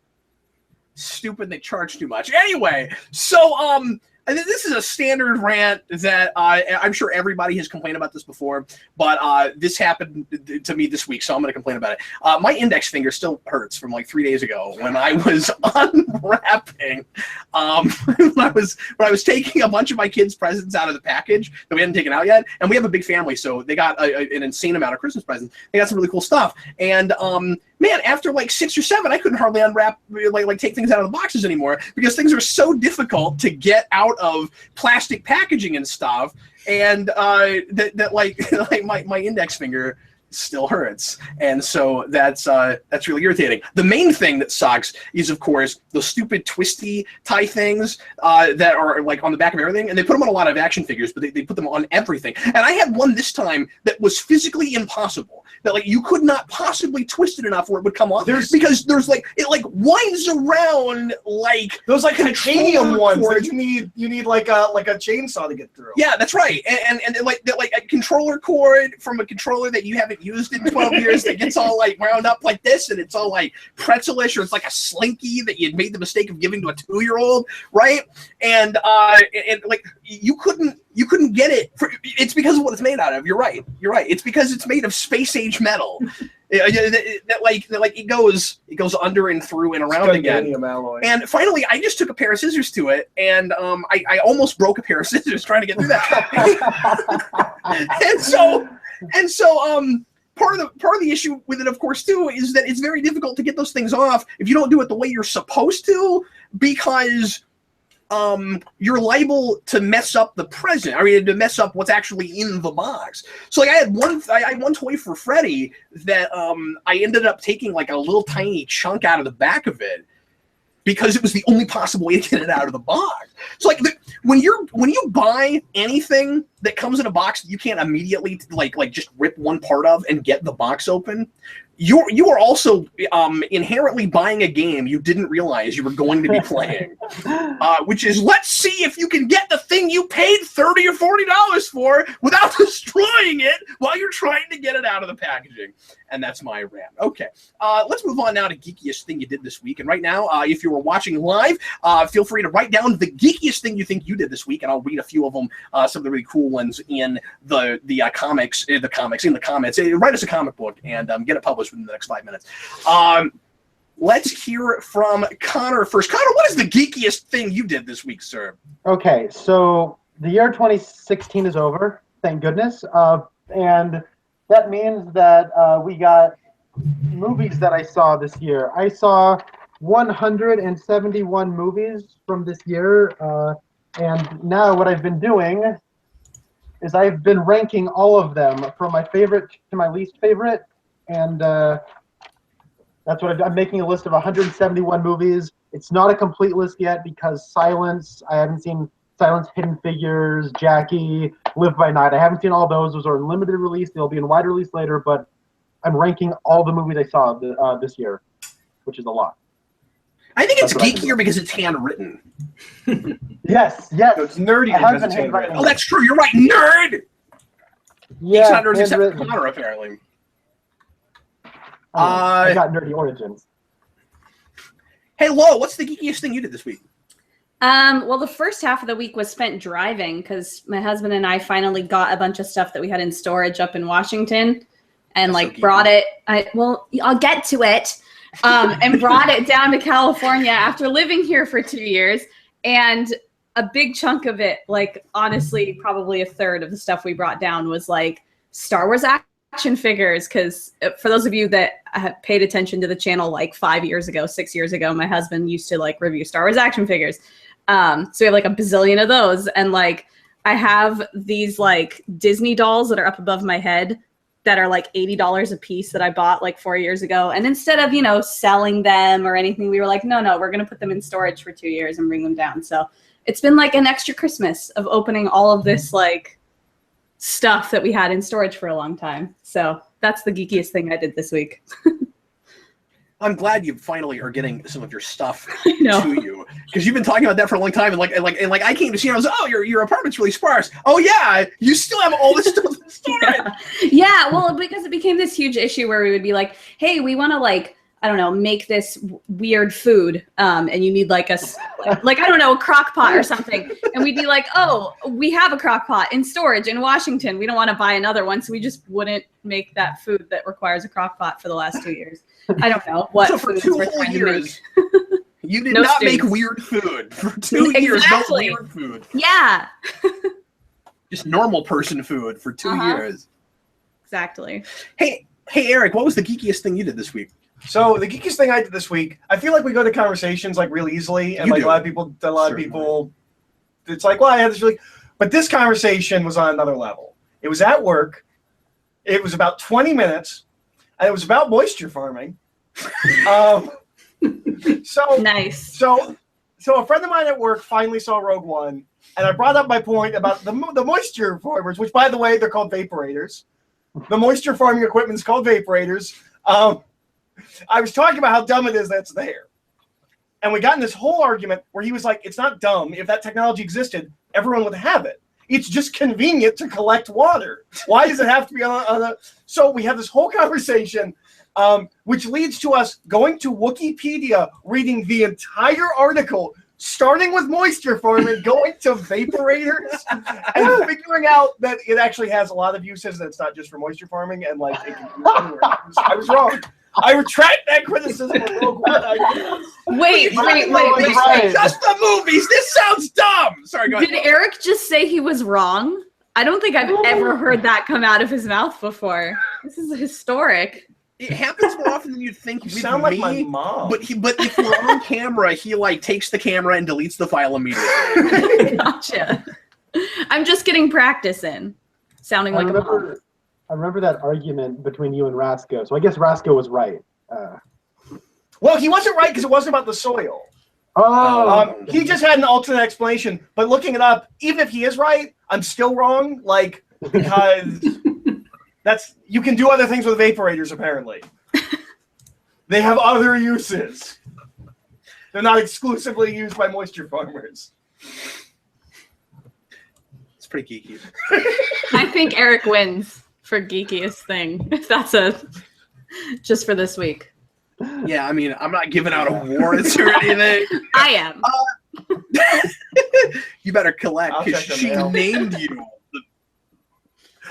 Stupid, they charge too much. Anyway, so this is a standard rant that I'm sure everybody has complained about this before, but this happened to me this week, so I'm going to complain about it. My index finger still hurts from like 3 days ago when I was unwrapping, when I was taking a bunch of my kids' presents out of the package that we hadn't taken out yet, and we have a big family, so they got an insane amount of Christmas presents. They got some really cool stuff, and man, after like 6 or 7, I couldn't hardly unwrap, like take things out of the boxes anymore because things are so difficult to get out of plastic packaging and stuff, and that my index finger still hurts, and so that's really irritating. The main thing that sucks is, of course, those stupid twisty tie things that are like on the back of everything, and they put them on a lot of action figures, but they put them on everything. And I had one this time that was physically impossible. That like you could not possibly twist it enough where it would come off, because there's like it like winds around like those like titanium ones that you need like a chainsaw to get through. Yeah, that's right. And like a controller cord from a controller that you haven't used in 12 years that gets all like wound up like this, and it's all like pretzelish, or it's like a slinky that you made the mistake of giving to a 2-year-old, right? And like you couldn't get it. It's because of what it's made out of. You're right. It's because it's made of space age metal. that it goes under and through and around again. Alloy. And finally, I just took a pair of scissors to it, and I almost broke a pair of scissors trying to get through that. and so part of the issue with it, of course, too, is that it's very difficult to get those things off if you don't do it the way you're supposed to, because you're liable to mess up the present. I mean, to mess up what's actually in the box. So like I had one toy for Freddy that I ended up taking like a little tiny chunk out of the back of it because it was the only possible way to get it out of the box. So like when you buy anything that comes in a box that you can't immediately like just rip one part of and get the box open, you are also inherently buying a game you didn't realize you were going to be playing, which is, let's see if you can get the thing you paid $30 or $40 for without destroying it while you're trying to get it out of the packaging. And that's my rant. Okay, let's move on now to geekiest thing you did this week. And right now, if you were watching live, feel free to write down the geekiest thing you think you did this week, and I'll read a few of them, some of the really cool ones in the comments. Write us a comic book and get it published within the next 5 minutes. let's hear from Connor first. Connor, what is the geekiest thing you did this week, sir? Okay, so the year 2016 is over, thank goodness, and that means that we got movies that I saw this year. I saw 171 movies from this year, and now what I've been doing is I've been ranking all of them from my favorite to my least favorite, and that's what I'm making a list of 171 movies. It's not a complete list yet because Silence, I haven't seen Silence, Hidden Figures, Jackie, Live by Night. I haven't seen all those. Those are in limited release. They'll be in wide release later, but I'm ranking all the movies I saw this year, which is a lot. I think it's geekier because it's handwritten. Yes. So it's nerdy because it's handwritten. Oh, that's true. You're right, nerd. Yeah, Geeks not nerds except for handwritten. Connor, apparently. I got nerdy origins. Hey, Lo, what's the geekiest thing you did this week? Well, the first half of the week was spent driving because my husband and I finally got a bunch of stuff that we had in storage up in Washington, and That's so brought it. I'll get to it. And brought it down to California after living here for 2 years, and a big chunk of it, honestly, probably a third of the stuff we brought down was Star Wars action figures. Because for those of you that have paid attention to the channel 5 years ago, 6 years ago, my husband used to review Star Wars action figures. So we have a bazillion of those, and I have these Disney dolls that are up above my head that are $80 a piece that I bought 4 years ago. And instead of, selling them or anything, we were no, we're going to put them in storage for 2 years and bring them down. So it's been an extra Christmas of opening all of this stuff that we had in storage for a long time. So that's the geekiest thing I did this week. I'm glad you finally are getting some of your stuff know. to you, because you've been talking about that for a long time. And I came to see, and I was, oh, your apartment's really sparse. Oh yeah, you still have all this stuff in storage. Yeah, well, because it became this huge issue where we would be hey, we want to I don't know, make this weird food, and you need I don't know, a crock pot or something. And we'd be oh, we have a crock pot in storage in Washington. We don't want to buy another one, so we just wouldn't make that food that requires a crock pot for the last 2 years. I don't know what. So for foods 2 we're whole trying to years, make. you did No not students. make weird food. For 2 years, Exactly. no weird food. Yeah. Just normal person food for 2 years. Exactly. Hey, Eric, what was the geekiest thing you did this week? So the geekiest thing I did this week, I feel like we go to conversations real easily, and You a do. lot of people, Certainly. it's well, I had this really, but this conversation was on another level. It was at work. It was about 20 minutes, and it was about moisture farming. So Nice. So a friend of mine at work finally saw Rogue One, and I brought up my point about the moisture farmers, which, by the way, they're called vaporators. The moisture farming equipment is called vaporators. I was talking about how dumb it is that's there. And we got in this whole argument where he was like, it's not dumb. If that technology existed, everyone would have it. It's just convenient to collect water. Why does it have to be on a... So we have this whole conversation, which leads to us going to Wikipedia, reading the entire article, starting with moisture farming, going to vaporators, and figuring out that it actually has a lot of uses, that it's not just for moisture farming, and it can be used anywhere. I was wrong. I retract that criticism of Rogue One. Wait. Right. Just the movies. This sounds dumb. Sorry, go ahead. Did Eric just say he was wrong? I don't think I've ever heard that come out of his mouth before. This is historic. It happens more often than you'd think. You with sound like me, my mom. But if we're on camera, he takes the camera and deletes the file immediately. Gotcha. I'm just getting practice in. Sounding like a mom. I remember that argument between you and Rasco. So I guess Rasco was right. Well, he wasn't right because it wasn't about the soil. He just had an alternate explanation. But looking it up, even if he is right, I'm still wrong. Because you can do other things with vaporators, apparently. They have other uses. They're not exclusively used by moisture farmers. It's pretty geeky. I think Eric wins for geekiest thing. If that's just for this week. Yeah, I mean, I'm not giving out awards or anything. I am. You better collect, I'll because check the she mail. named you.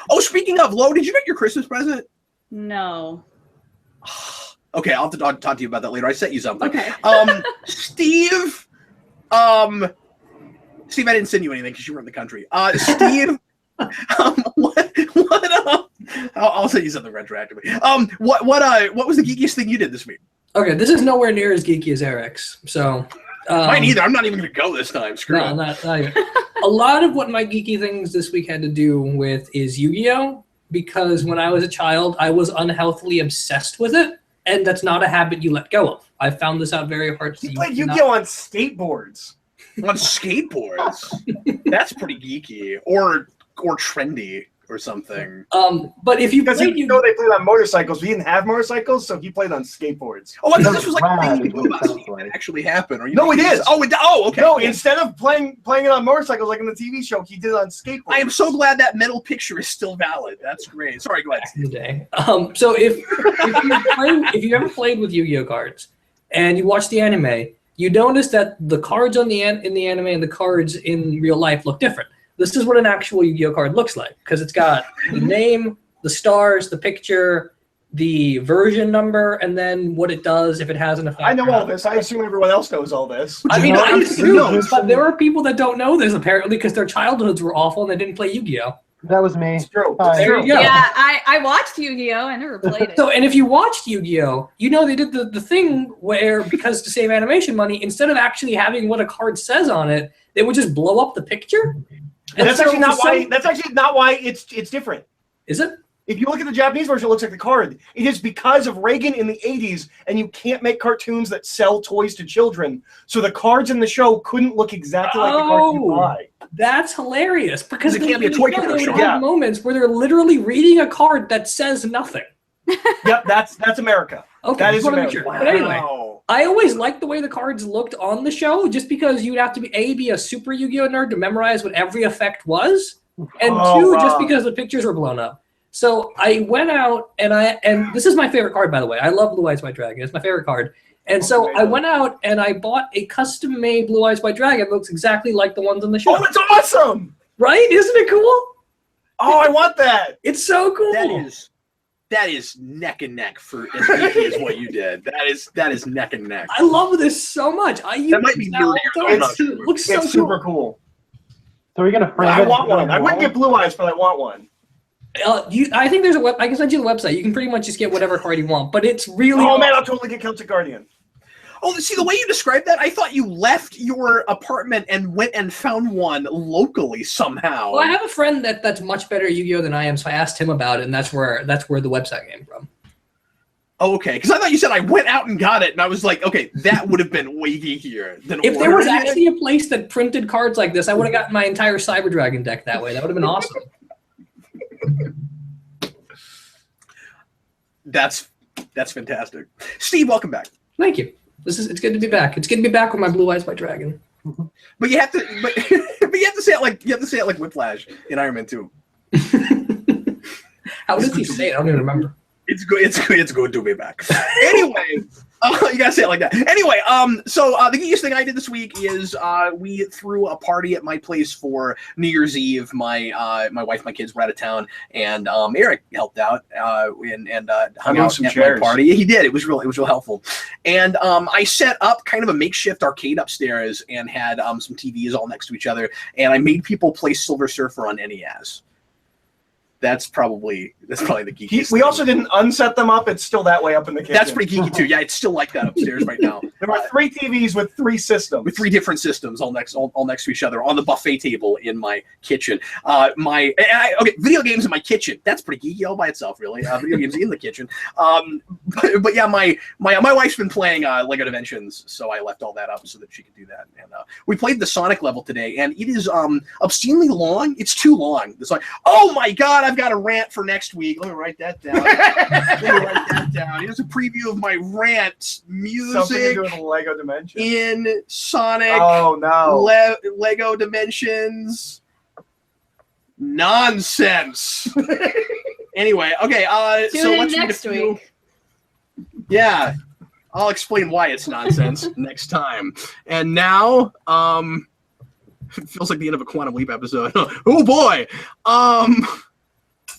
Oh, speaking of, Lo, did you get your Christmas present? No. Okay, I'll talk to you about that later. I sent you something. Okay. Steve, Steve, I didn't send you anything because you weren't in the country. Steve, I'll send you something retroactively. What was the geekiest thing you did this week? Okay, this is nowhere near as geeky as Eric's. So mine either. I'm not even going to go this time. Screw it. Not even. A lot of what my geeky things this week had to do with is Yu-Gi-Oh! Because when I was a child, I was unhealthily obsessed with it, and that's not a habit you let go of. I found this out very hard. He played Yu-Gi-Oh! On skateboards. On skateboards? That's pretty geeky. Or trendy or something. But if you because played they played on motorcycles, we didn't have motorcycles, so he played on skateboards. Oh, I thought this was like a thing you Wow, knew about sounds something like. that actually happened. Or you No, it is. Oh, okay. No, instead of playing it on motorcycles like in the TV show, he did it on skateboards. I am so glad that mental picture is still valid. That's great. Sorry, go ahead. back in the day. So if you ever played with Yu-Gi-Oh cards and you watch the anime, you notice that the cards in the anime and the cards in real life look different. This is what an actual Yu-Gi-Oh card looks like because it's got the name, the stars, the picture, the version number, and then what it does if it has an effect. I know all this. I assume everyone else knows all this. I mean, I do. do, but there are people that don't know this apparently because their childhoods were awful and they didn't play Yu-Gi-Oh. That was me. It's true. Hi. There you go. Yeah, I watched Yu-Gi-Oh! I never played it. So, and if you watched Yu-Gi-Oh, you know they did the thing where, because to save animation money, instead of actually having what a card says on it, they would just blow up the picture. And that's so actually not for why. some- That's actually not why it's different. Is it? If you look at the Japanese version, it looks like the card. It is because of Reagan in the 80s, and you can't make cartoons that sell toys to children. So the cards in the show couldn't look exactly like the cards you buy. That's hilarious because It can't be a toy they would commercial. have Yeah. moments where they're literally reading a card that says nothing. Yep, that's America. Okay, That just is wanna make America. sure. But anyway, Wow. I always liked the way the cards looked on the show, just because you'd have to be a super Yu-Gi-Oh nerd to memorize what every effect was, and Oh, two, just wow. because the pictures were blown up. So I went out and this is my favorite card, by the way. I love Blue Eyes White Dragon. It's my favorite card. And so I went out and I bought a custom-made Blue Eyes White Dragon that looks exactly like the ones on the show. Oh, it's awesome! Right? Isn't it cool? Oh, I want that. It's so cool. That is neck and neck for as geeky as what you did. That is neck and neck. I love this so much. I use That might be it all near the your time. thought. It looks so It's super cool. So we're gonna frame I it. want one. I wouldn't get Blue Eyes, but I want one. I think there's I can send you the website. You can pretty much just get whatever card you want, but it's really Oh man, awesome. I'll totally get Celtic Guardian. Oh, see, the way you described that, I thought you left your apartment and went and found one locally somehow. Well, I have a friend that's much better at Yu-Gi-Oh than I am, so I asked him about it, and that's where the website came from. Oh, okay, because I thought you said I went out and got it, and I was like, okay, that would have been way geekier than If there was ordering it. actually a place that printed cards like this, I would have gotten my entire Cyber Dragon deck that way. That would have been awesome. That's fantastic. Steve, welcome back. Thank you. It's good to be back. It's good to be back with my Blue Eyes White Dragon. But you have to, but you have to say it like Whiplash in Iron Man 2. How does he say it? I don't even remember. It's good to be back. Anyway, you gotta say it like that. Anyway, so the geekiest thing I did this week is we threw a party at my place for New Year's Eve. My wife, my kids were out of town, and Eric helped out and hung out some at chairs. my party. He did. It was real helpful. And I set up kind of a makeshift arcade upstairs and had some TVs all next to each other, and I made people play Silver Surfer on NES. That's probably the geekiest We thing. also didn't unset them up. It's still that way up in the kitchen. That's pretty geeky too. Yeah, it's still like that upstairs right now. There were 3 TVs with 3 systems. With 3 different systems all next to each other on the buffet table in my kitchen. Video games in my kitchen. That's pretty geeky all by itself, really. Video games in the kitchen. But yeah, my wife's been playing Lego Dimensions, so I left all that up so that she could do that. And we played the Sonic level today, and it is obscenely long. It's too long. It's like, oh my god, I've got a rant for next week. Let me write that down. Here's a preview of my rant. Something to Music do with Lego Dimension. in Sonic. Oh no. Lego Dimensions. Nonsense. Anyway, okay. Tune so in let's read a next few. week. Yeah, I'll explain why it's nonsense next time. And now, it feels like the end of a Quantum Leap episode. Oh boy.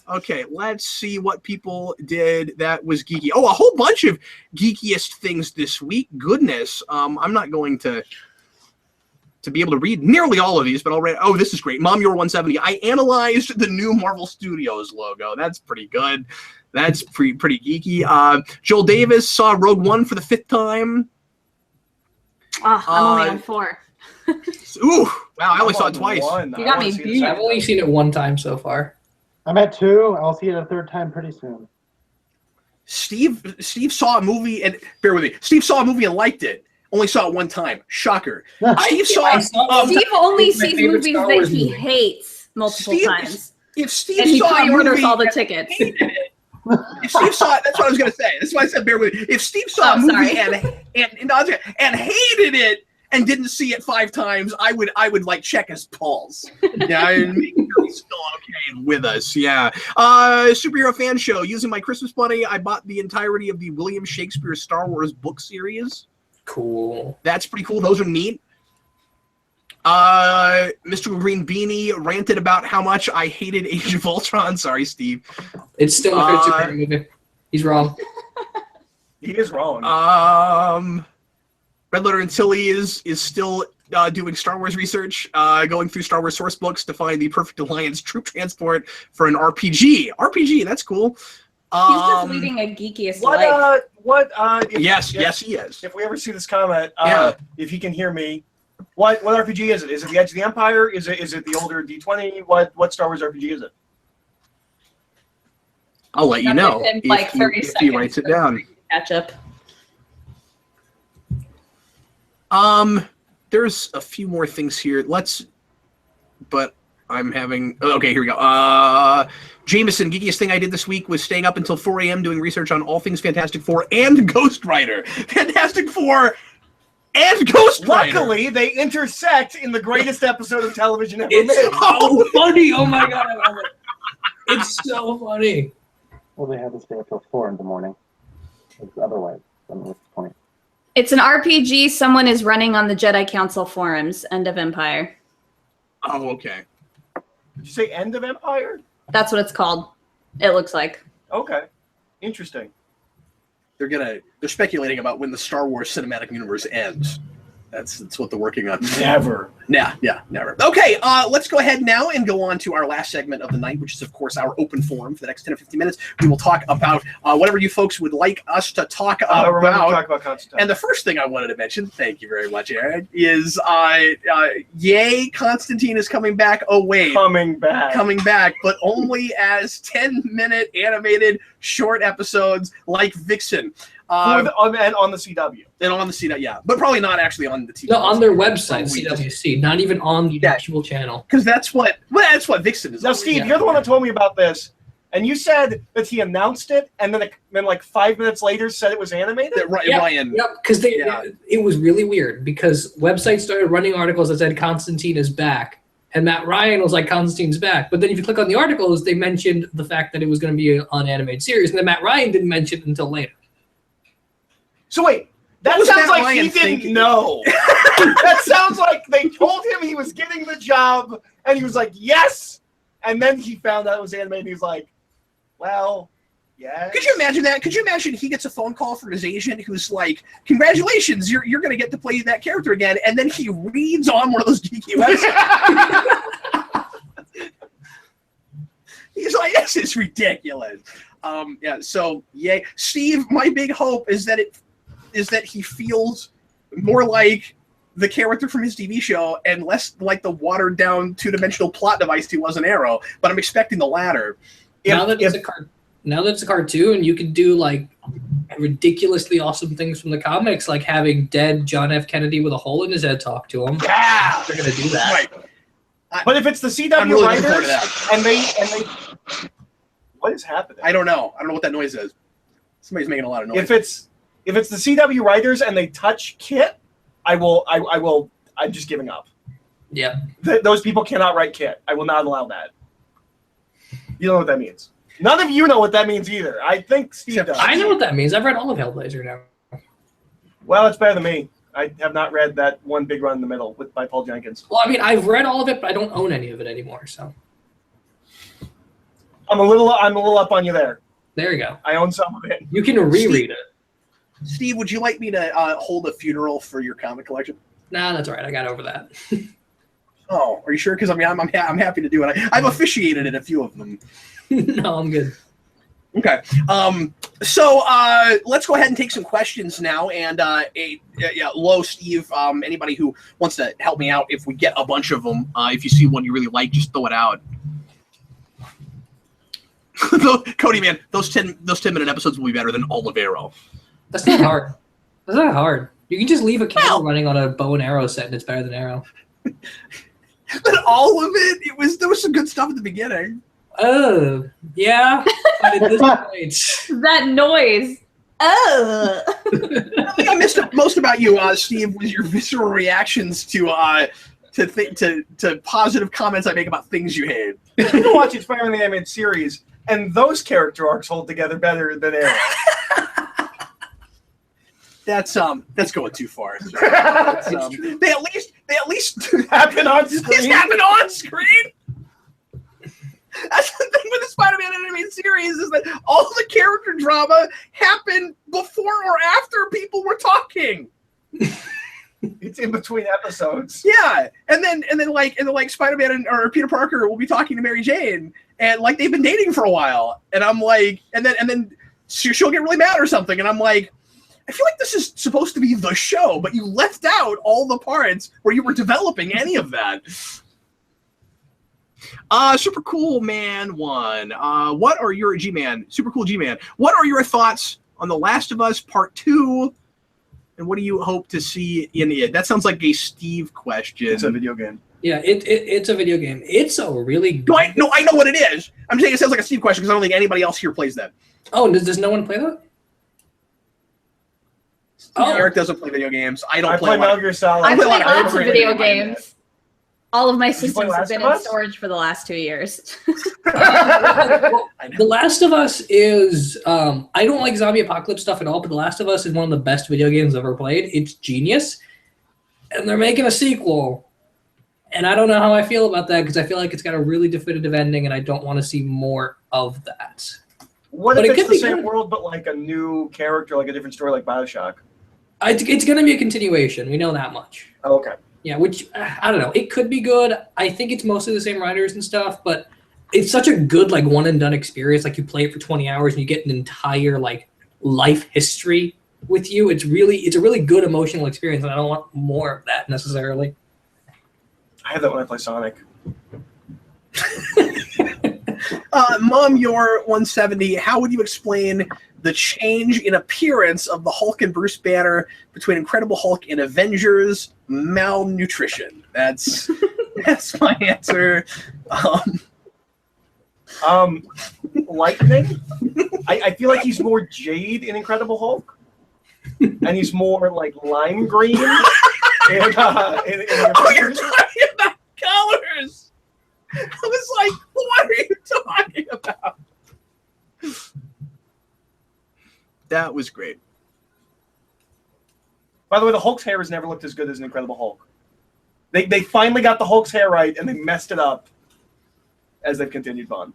Okay, let's see what people did that was geeky. Oh, a whole bunch of geekiest things this week. Goodness, I'm not going to be able to read nearly all of these, but I'll read. Oh, this is great. Mom, You're 170. I analyzed the new Marvel Studios logo. That's pretty good. That's pretty geeky. Joel Davis saw Rogue One for the 5th time. Oh, I'm only on 4. Ooh, wow! I only saw it twice. You got me beat. I've only seen it 1 time so far. I'm at 2. I'll see it a 3rd time pretty soon. Steve saw a movie and bear with me. Steve saw a movie and liked it. Only saw it 1 time. Shocker. Steve only sees movies that he hates multiple times. If Steve and he saw pre-orders all the tickets. If Steve saw it, that's what I was going to say. That's why I said bear with me. If Steve saw a movie and hated it and didn't see it 5 times, I would like check his pulse. Yeah, and make sure he's still okay with us. Yeah. Superhero fan show. Using my Christmas money, I bought the entirety of the William Shakespeare Star Wars book series. Cool. That's pretty cool. Those are neat. Mr. Green Beanie ranted about how much I hated Age of Ultron. Sorry, Steve. It's still a good superhero movie. He's wrong. He is wrong. Red Letter Antilles is still doing Star Wars research, going through Star Wars source books to find the perfect alliance troop transport for an RPG. RPG, that's cool. He's just leading a geekiest life. Yes, he is. If we ever see this comment, if he can hear me, what RPG is it? Is it the Edge of the Empire? Is it the older D20? What Star Wars RPG is it? I'll let you know like 30 if he writes it down. Catch up. There's a few more things here. But I'm having. Okay, here we go. Jameson, geekiest thing I did this week was staying up until 4 a.m. doing research on all things Fantastic Four and Ghost Rider. Fantastic Four and Ghost Rider. Luckily, they intersect in the greatest episode of television ever It's made. so funny. Oh my god, I love it. It's so funny. Well, they had to stay up till 4 in the morning. Otherwise, I don't know what's the point. It's an RPG someone is running on the Jedi Council forums. End of Empire. Oh, okay. Did you say End of Empire? That's what it's called. It looks like. Okay. Interesting. They're speculating about when the Star Wars cinematic universe ends. That's what they're working on. Never. Yeah, never. Okay, let's go ahead now and go on to our last segment of the night, which is, of course, our open forum for the next 10 or 15 minutes. We will talk about whatever you folks would like us to talk about. Remember to talk about Constantine. And the first thing I wanted to mention, thank you very much, Aaron, is yay, Constantine is coming back. Oh, wait. Coming back, but only as 10-minute animated short episodes like Vixen. And on the CW. And on the CW, yeah. But probably not actually on the TV. No, on their website, CWC, not even on the actual channel. Because that's what Vixen is. Now, Steve, you're the one that told me about this, and you said that he announced it, and then like 5 minutes later said it was animated? Ryan. Yep, because it was really weird, because websites started running articles that said Constantine is back, and Matt Ryan was like, Constantine's back. But then if you click on the articles, they mentioned the fact that it was going to be an animated series, and then Matt Ryan didn't mention it until later. So wait, that sounds like he didn't know. That sounds like they told him he was getting the job, and he was like, yes! And then he found out it was animated, and he was like, well, yeah. Could you imagine that? Could you imagine he gets a phone call from his agent who's like, congratulations, you're going to get to play that character again, and then he reads on one of those geeky websites. He's like, this is ridiculous. So, yay. Steve, my big hope is that he feels more like the character from his TV show and less like the watered down 2-dimensional plot device he was in Arrow, but I'm expecting the latter. Now that it's a cartoon, you can do like ridiculously awesome things from the comics, like having dead John F. Kennedy with a hole in his head talk to him. Yeah, they're gonna do that. Right. But if it's the CW really writers and they what is happening? I don't know what that noise is. Somebody's making a lot of noise. If it's the CW writers and they touch Kit, I'm just giving up. Yeah. Those people cannot write Kit. I will not allow that. You know what that means. None of you know what that means either. I think Steve does. I know what that means. I've read all of Hellblazer now. Well, it's better than me. I have not read that one big run in the middle by Paul Jenkins. Well, I mean, I've read all of it, but I don't own any of it anymore, so. I'm a little up on you there. There you go. I own some of it. You can reread it. Steve, would you like me to hold a funeral for your comic collection? Nah, that's all right. I got over that. Oh, are you sure? Because I mean, I'm happy to do it. I've officiated in a few of them. No, I'm good. Okay. So let's go ahead and take some questions now. And Lo, Steve, anybody who wants to help me out, if we get a bunch of them, if you see one you really like, just throw it out. Cody, man, those 10-minute episodes will be better than Olivero. That's not hard. That's not hard. You can just leave a camera running on a bow and arrow set, and it's better than Arrow. But all of it, there was some good stuff at the beginning. Oh, yeah. But at this point, That noise. Oh. I think I missed most about you, Steve, was your visceral reactions to positive comments I make about things you hate. I've been watching Spider-Man the Animated Series, and those character arcs hold together better than Arrow. That's going too far. They at least Happen on screen. These happen on screen. That's the thing with the Spider-Man animated series is that all the character drama happened before or after people were talking. It's in between episodes. Yeah, and then Spider-Man or Peter Parker will be talking to Mary Jane, and like they've been dating for a while, and I'm like, and then she'll get really mad or something, and I'm like, I feel like this is supposed to be the show, but you left out all the parts where you were developing any of that. Super Cool Man 1. What are your G-Man? Super Cool G-Man. What are your thoughts on The Last of Us Part 2? And what do you hope to see in it? That sounds like a Steve question. It's a video game. yeah, it's a video game. It's a really good... No, I know what it is. I'm saying it sounds like a Steve question because I don't think anybody else here plays that. Oh, does no one play that? Eric doesn't play video games. I don't I play Metal Gear Solid. I play play a lot of lots of Halo video Infinite. games. All of my Did you play systems have Last been of in Us? storage for the last 2 years. The Last of Us is I don't like zombie apocalypse stuff at all, but The Last of Us is one of the best video games I've ever played. It's genius. And they're making a sequel. And I don't know how I feel about that because I feel like it's got a really definitive ending and I don't want to see more of that. What But if it it's could the be same good. world but like a new character, like a different story, like BioShock? It's going to be a continuation. We know that much. Oh, okay. Yeah, which, I don't know. It could be good. I think it's mostly the same writers and stuff, but it's such a good, like, one-and-done experience. Like, you play it for 20 hours and you get an entire, like, life history with you. It's a really good emotional experience, and I don't want more of that necessarily. I have that when I play Sonic. Mom, you're 170. How would you explain the change in appearance of the Hulk and Bruce Banner between Incredible Hulk and Avengers? Malnutrition. That's my answer. Lightning. I feel like he's more jade in Incredible Hulk, and he's more like lime green in Oh, you're Avengers. talking about colors. I was like, what are you talking about? That was great. By the way, the Hulk's hair has never looked as good as an Incredible Hulk. They finally got the Hulk's hair right, and they messed it up as they've continued on.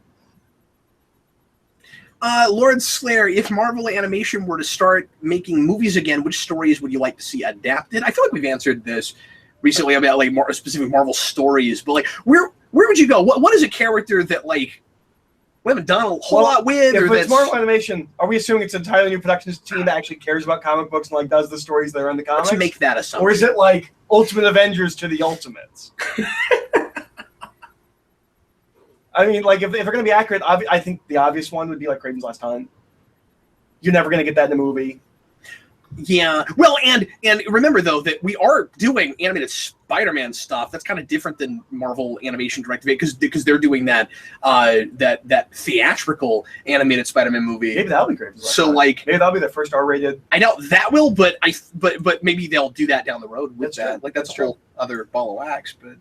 Lord Slayer, if Marvel Animation were to start making movies again, which stories would you like to see adapted? I feel like we've answered this recently about like more specific Marvel stories, but like where would you go? What is a character that like we haven't done a whole lot with? If or it's that's Marvel Animation, are we assuming it's an entirely new production team that actually cares about comic books and like does the stories that are in the comics? let's make that assumption. Or is it like Ultimate Avengers to the Ultimates? I mean, like, if they're going to be accurate, I think the obvious one would be like Kraven's Last Time. You're never going to get that in a movie. Yeah. Well, and remember though that we are doing animated Spider-Man stuff. That's kind of different than Marvel Animation Direct because they're doing that that theatrical animated Spider-Man movie. Maybe that'll be Kraven's Last So Time. like Maybe that'll be their first R-rated. I know that will, but maybe they'll do that down the road with That's that. true. Like that's a whole other ball of wax. But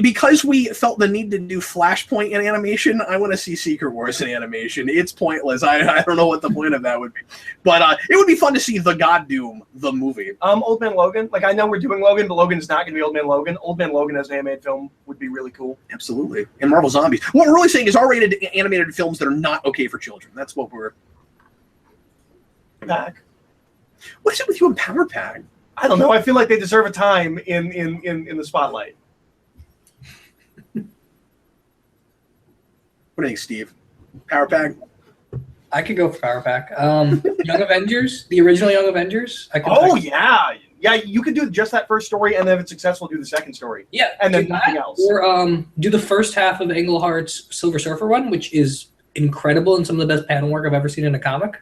Because we felt the need to do Flashpoint in animation, I want to see Secret Wars in animation. It's pointless. I don't know what the point of that would be. But it would be fun to see The God Doom, the movie. Old Man Logan. Like, I know we're doing Logan, but Logan's not going to be Old Man Logan. Old Man Logan as an animated film would be really cool. Absolutely. And Marvel Zombies. What we're really saying is R-rated animated films that are not okay for children. That's what we're... Pack. What is it with you and Power Pack? I don't know. I feel like they deserve a time in the spotlight. What do you think, Steve? Power Pack? I could go for Power Pack. Young Avengers, the original Young Avengers. Yeah. You could do just that first story, and then if it's successful, do the second story. Yeah, and then nothing else. Or do the first half of Englehart's Silver Surfer one, which is incredible and some of the best panel work I've ever seen in a comic.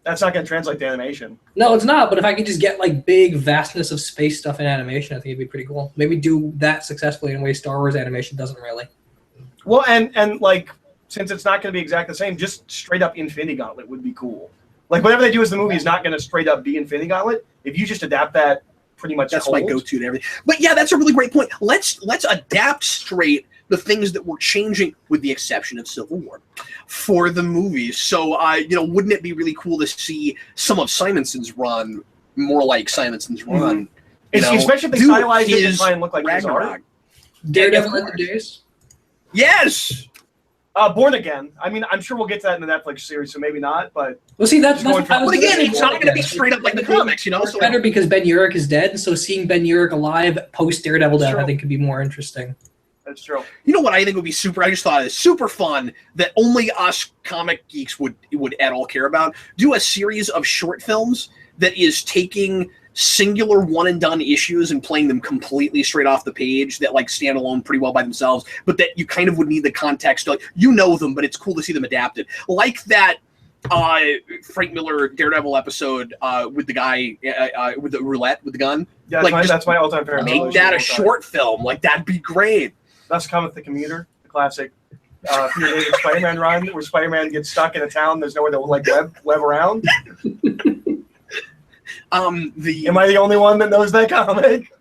That's not going to translate to animation. No, it's not. But if I could just get like big vastness of space stuff in animation, I think it'd be pretty cool. Maybe do that successfully in a way Star Wars animation doesn't really. Well, and like, since it's not going to be exactly the same, just straight up Infinity Gauntlet would be cool. Like, whatever they do as the movie is not going to straight up be Infinity Gauntlet. If you just adapt that pretty much, that's my go-to to everything. But yeah, that's a really great point. Let's adapt straight the things that were changing, with the exception of Civil War, for the movies. So, wouldn't it be really cool to see some of Simonson's run more like Simonson's run? Especially if they stylize it and try and look like Ragnarok. Daredevil in the days. Yes. Born Again. I mean, I'm sure we'll get to that in the Netflix series, so maybe not. But well, see, that's but again, it's not going to be straight up like the comics, It's better because Ben Urich is dead, so seeing Ben Urich alive post Daredevil death, I think, could be more interesting. That's true. You know what I think would be super? I just thought it's super fun that only us comic geeks would at all care about. Do a series of short films that is taking singular one and done issues and playing them completely straight off the page that like stand alone pretty well by themselves, but that you kind of would need the context. Like, you know them, but it's cool to see them adapted. Like that Frank Miller Daredevil episode with the guy with the roulette with the gun. Yeah, like, that's my all-time favorite. Make that a short film. Like, that'd be great. That's come with the Commuter, the classic Spider-Man run, where Spider-Man gets stuck in a town. There's nowhere to like web around. Am I the only one that knows that comic?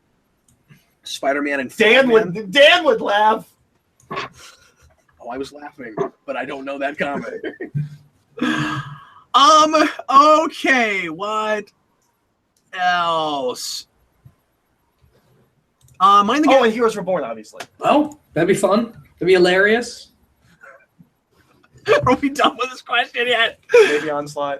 Spider-Man and Dan would laugh. Oh, I was laughing, but I don't know that comic. Okay, what else? And Heroes Reborn, obviously. Oh, that'd be fun. That'd be hilarious. Are we done with this question yet? Maybe Onslaught.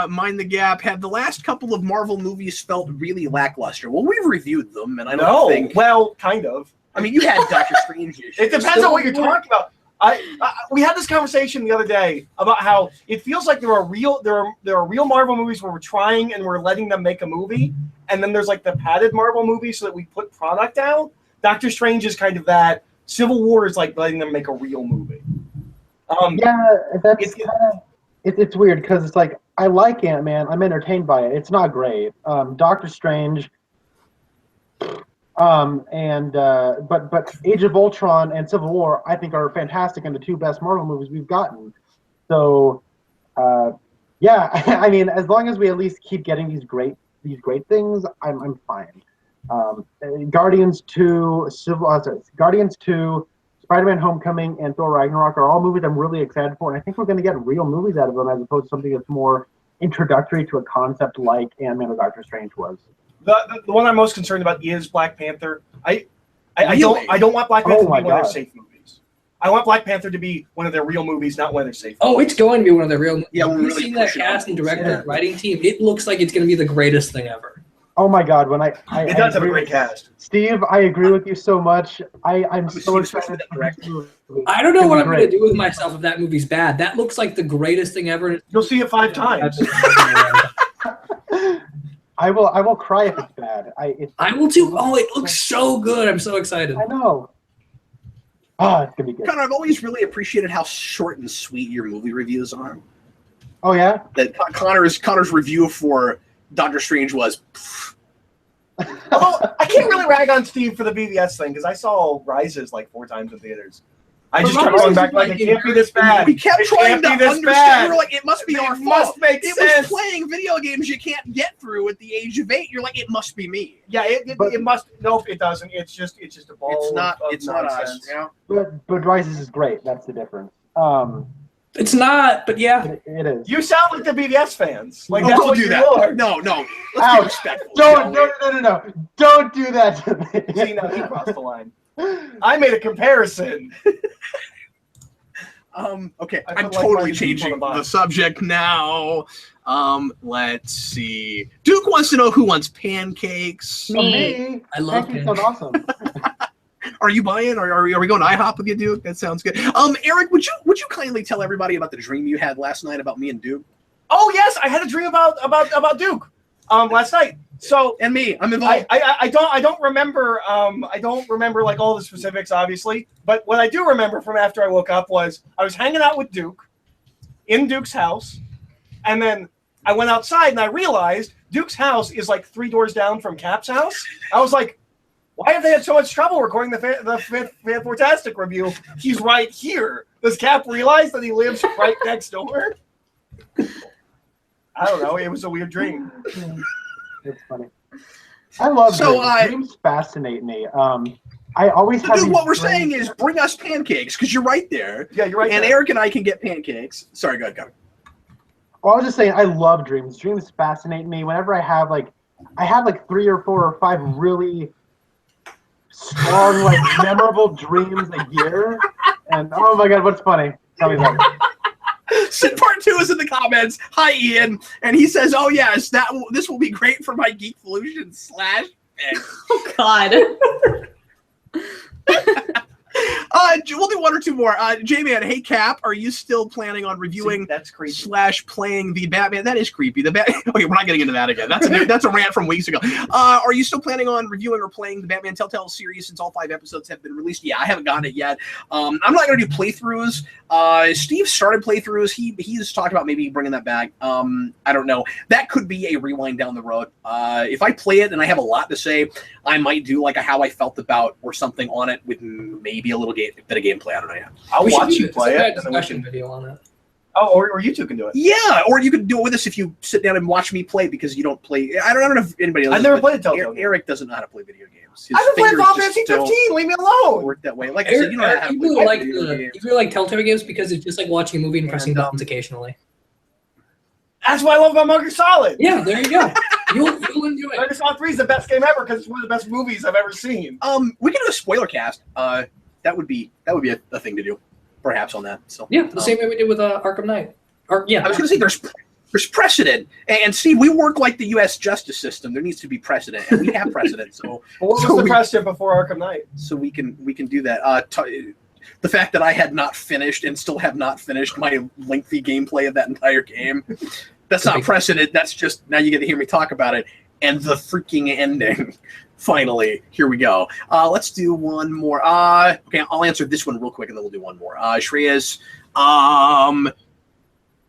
Mind the Gap. Have the last couple of Marvel movies felt really lackluster? Well, we've reviewed them, and I don't think... Well, kind of. I mean, you had Doctor Strange issues. It depends on what you're talking about. We had this conversation the other day about how it feels like there are real Marvel movies where we're trying and we're letting them make a movie, and then there's like the padded Marvel movies so that we put product out. Doctor Strange is kind of that. Civil War is like letting them make a real movie. It's weird because it's like I like Ant-Man, I'm entertained by it. It's not great. Doctor Strange, but Age of Ultron and Civil War I think are fantastic and the two best Marvel movies we've gotten. So, I mean, as long as we at least keep getting these great things, I'm fine. Guardians 2, Spider-Man: Homecoming, and Thor: Ragnarok are all movies I'm really excited for, and I think we're going to get real movies out of them as opposed to something that's more introductory to a concept like Ant-Man or Doctor Strange was. The one I'm most concerned about is Black Panther. I don't want Black Panther to be one of their safe movies. I want Black Panther to be one of their real movies, not one of their safe movies. Oh, it's going to be one of their real movies. Yeah, we've seen that cast and director and writing team. It looks like it's going to be the greatest thing ever. Oh my God! When it does have a great cast. Steve, I agree with you so much. I'm so excited. I don't know what I'm going to do with myself if that movie's bad. That looks like the greatest thing ever. You'll see it 5 times. I will cry if it's bad. I will too. Oh, it looks so good. I'm so excited. I know. Oh, it's gonna be good. Connor, I've always really appreciated how short and sweet your movie reviews are. Oh yeah. That Connor's review for Doctor Strange was. Although I can't really rag on Steve for the BVS thing because I saw Rises like 4 times in theaters. I just But kept Marvel going back is like, like it can't be this bad. We kept It trying can't to be this understand. bad. We were like, it must be our It fault. must make It sense. was playing video games you can't get through at the age of 8. You're like, it must be me. Yeah, it must. Nope, it doesn't. It's just a ball. It's not. Of It's not nonsense. us. Yeah. But Rises is great. That's the difference. It's not, but yeah. It is. You sound like the BVS fans. Like Oh, that's don't what do you that. are. No. Let's Ouch. be respectful. Don't shall we? no. Don't do that to me. See, now he crossed the line. I made a comparison. Okay, I I'm put, like, totally my changing people on the subject now. Let's see. Duke wants to know who wants pancakes. For me, I love pancakes sound awesome. Are you buying? Or are we going to IHOP with you, Duke? That sounds good. Eric, would you kindly tell everybody about the dream you had last night about me and Duke? Oh yes, I had a dream about Duke last night. So And me, I'm involved. I don't remember like all the specifics obviously, but what I do remember from after I woke up was I was hanging out with Duke in Duke's house, and then I went outside and I realized Duke's house is like 3 doors down from Cap's house. I was like, why have they had so much trouble recording the fifth Fantastic review? He's right here. Does Cap realize that he lives right next door? I don't know. It was a weird dream. It's funny. I love So, dreams. Dreams fascinate me. I always have. Dude, these what we're dreams- saying is bring us pancakes because you're right there. Yeah, you're right. And there. Eric and I can get pancakes. Sorry, go ahead. Well, I was just saying, I love dreams. Dreams fascinate me. Whenever I have like 3 or 4 or 5 really strong, like memorable dreams a year. And oh my god, what's funny? Tell me about it. Sid Part 2 is in the comments. Hi, Ian. And he says, oh, yes, this will be great for my Geekvolution /. Oh God. We'll do 1 or 2 more. J-Man, hey, Cap, are you still planning on reviewing See, that's creepy. / playing the Batman? That is creepy. Okay, we're not getting into that again. That's a rant from weeks ago. Are you still planning on reviewing or playing the Batman Telltale series since all 5 episodes have been released? Yeah, I haven't gotten it yet. I'm not going to do playthroughs. Steve started playthroughs. He's talked about maybe bringing that back. I don't know. That could be a rewind down the road. If I play it and I have a lot to say, I might do like a how I felt about or something on it with maybe a little bit of gameplay. I don't know yet. I'll We should watch do you it. play There's it. a And then we discussion can, video on it. or you two can do it. Yeah, or you could do it with us if you sit down and watch me play because you don't play. I don't know if anybody else. I've never but played a Telltale game. Eric doesn't know how to play video games. His I've been playing fingers Final just Fantasy don't 15. Leave me alone. work that way. Like I said, you know how to You play really like video games. you really like Telltale games because it's just like watching a movie and pressing And, buttons occasionally. That's what I love about Metal Gear Solid. Yeah, there you go. You'll enjoy Metal it. Gear Solid 3 is the best game ever because it's one of the best movies I've ever seen. We can do a spoiler cast. That would be a thing to do, perhaps on that. So Yeah, the same way we did with Arkham Knight. I was going to say there's precedent, and Steve, we work like the U.S. justice system. There needs to be precedent, and we have precedent. So But what So was the we- precedent before Arkham Knight? so we can do that. The fact that I had not finished and still have not finished my lengthy gameplay of that entire game, that's not precedent. That's just now you get to hear me talk about it. And the freaking ending. Finally, here we go. Let's do one more. Okay, I'll answer this one real quick, and then we'll do one more. Shreyas,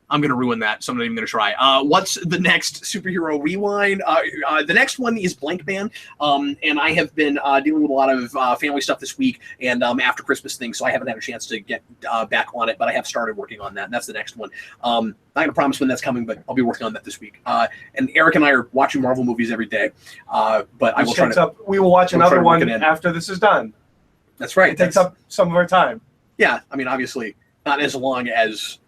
I'm going to ruin that, so I'm not even going to try. What's the next superhero rewind? The next one is Blank Man, and I have been dealing with a lot of family stuff this week and after Christmas things, so I haven't had a chance to get back on it, but I have started working on that, and that's the next one. Not going to promise when that's coming, but I'll be working on that this week. And Eric and I are watching Marvel movies every day, but I will try to... We will watch we'll try another to work one it in. after this is done. That's right. It takes up some of our time. Yeah, I mean, obviously, not as long as,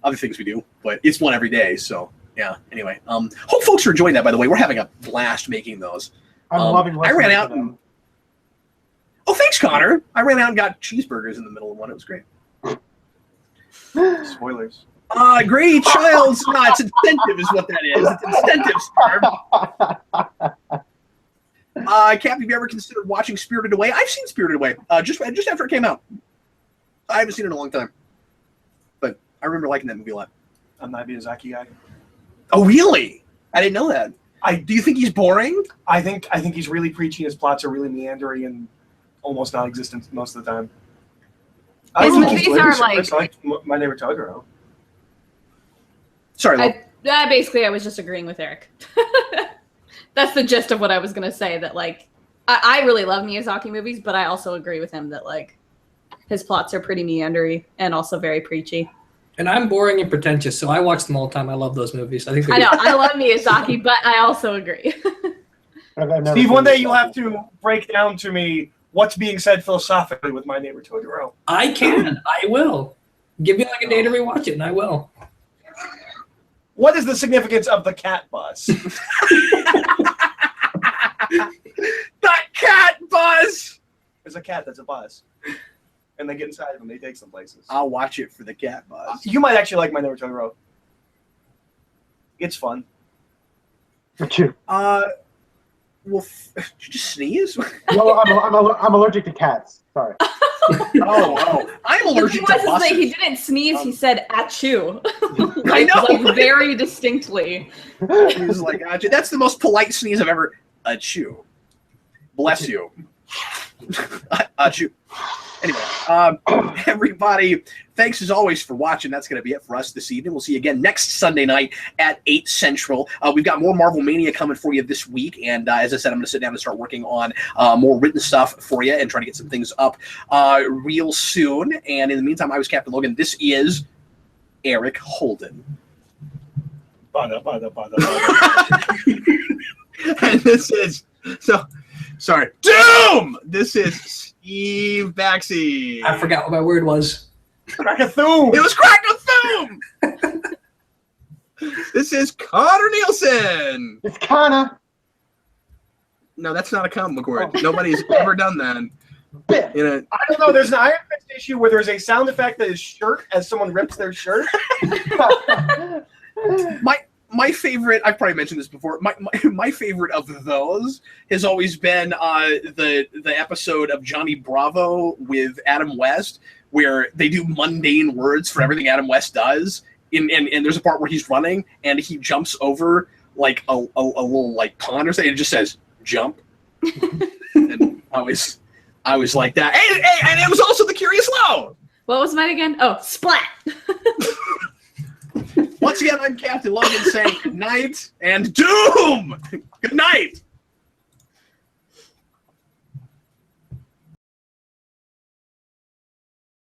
other things we do, but it's one every day. So yeah. Anyway, hope folks are enjoying that. By the way, we're having a blast making those. I'm loving. I ran listening out to and them. oh, thanks, Connor. I ran out and got cheeseburgers in the middle of one. It was great. Spoilers. Great child's it's incentive is what that is. It's incentive, Star. Cap, have you ever considered watching Spirited Away? I've seen Spirited Away just after it came out. I haven't seen it in a long time, but I remember liking that movie a lot. I'm not a Miyazaki guy. Oh, really? I didn't know that. I Do you think he's boring? I think he's really preachy. His plots are really meandering and almost non-existent most of the time. I His like movies later are service. like- I like My Neighbor Totoro. Sorry, Lo. Basically, I was just agreeing with Eric. That's the gist of what I was gonna say. That like, I really love Miyazaki movies, but I also agree with him that like, his plots are pretty meandery and also very preachy. And I'm boring and pretentious, so I watch them all the time. I love those movies. I think I know, I love Miyazaki, but I also agree. I've never Steve, seen one day it. you'll have to break down to me what's being said philosophically with My Neighbor Totoro. I can. I will. Give me like a day to rewatch it, and I will. What is the significance of the cat bus? The cat buzz. There's a cat that's a bus. And they get inside and they take some places. I'll watch it for the cat buzz. You might actually like My Neighbor Totoro. It's fun. Achoo. Well, did you just sneeze? No, I'm allergic to cats. Sorry. Oh, I'm allergic to buses. He didn't sneeze, he said achoo. I know. Like very distinctly. He was like, achoo. That's the most polite sneeze I've ever. Achoo. Bless you. Achoo. Anyway, everybody, thanks as always for watching. That's going to be it for us this evening. We'll see you again next Sunday night at 8 Central. We've got more Marvel Mania coming for you this week. And as I said, I'm going to sit down and start working on more written stuff for you and try to get some things up real soon. And in the meantime, I was Captain Logan. This is Eric Holden. And this is, Doom! This is Steve Baxi. I forgot what my word was. Crack-a-thoom! It was Crack-a-thoom! This is Connor Nielsen. It's Kana. No, that's not a comic word. Nobody's ever done that. You know, I don't know. There's an Iron Fist issue where there's a sound effect that is shirt as someone rips their shirt. my favorite, I've probably mentioned this before, my favorite of those has always been the episode of Johnny Bravo with Adam West, where they do mundane words for everything Adam West does. And there's a part where he's running and he jumps over like a little like pond or something, and it just says jump. And I was like that. And it was also the Curious Low. What was mine again? Oh, splat! Once again, I'm Captain Logan saying good night and Doom! Good night!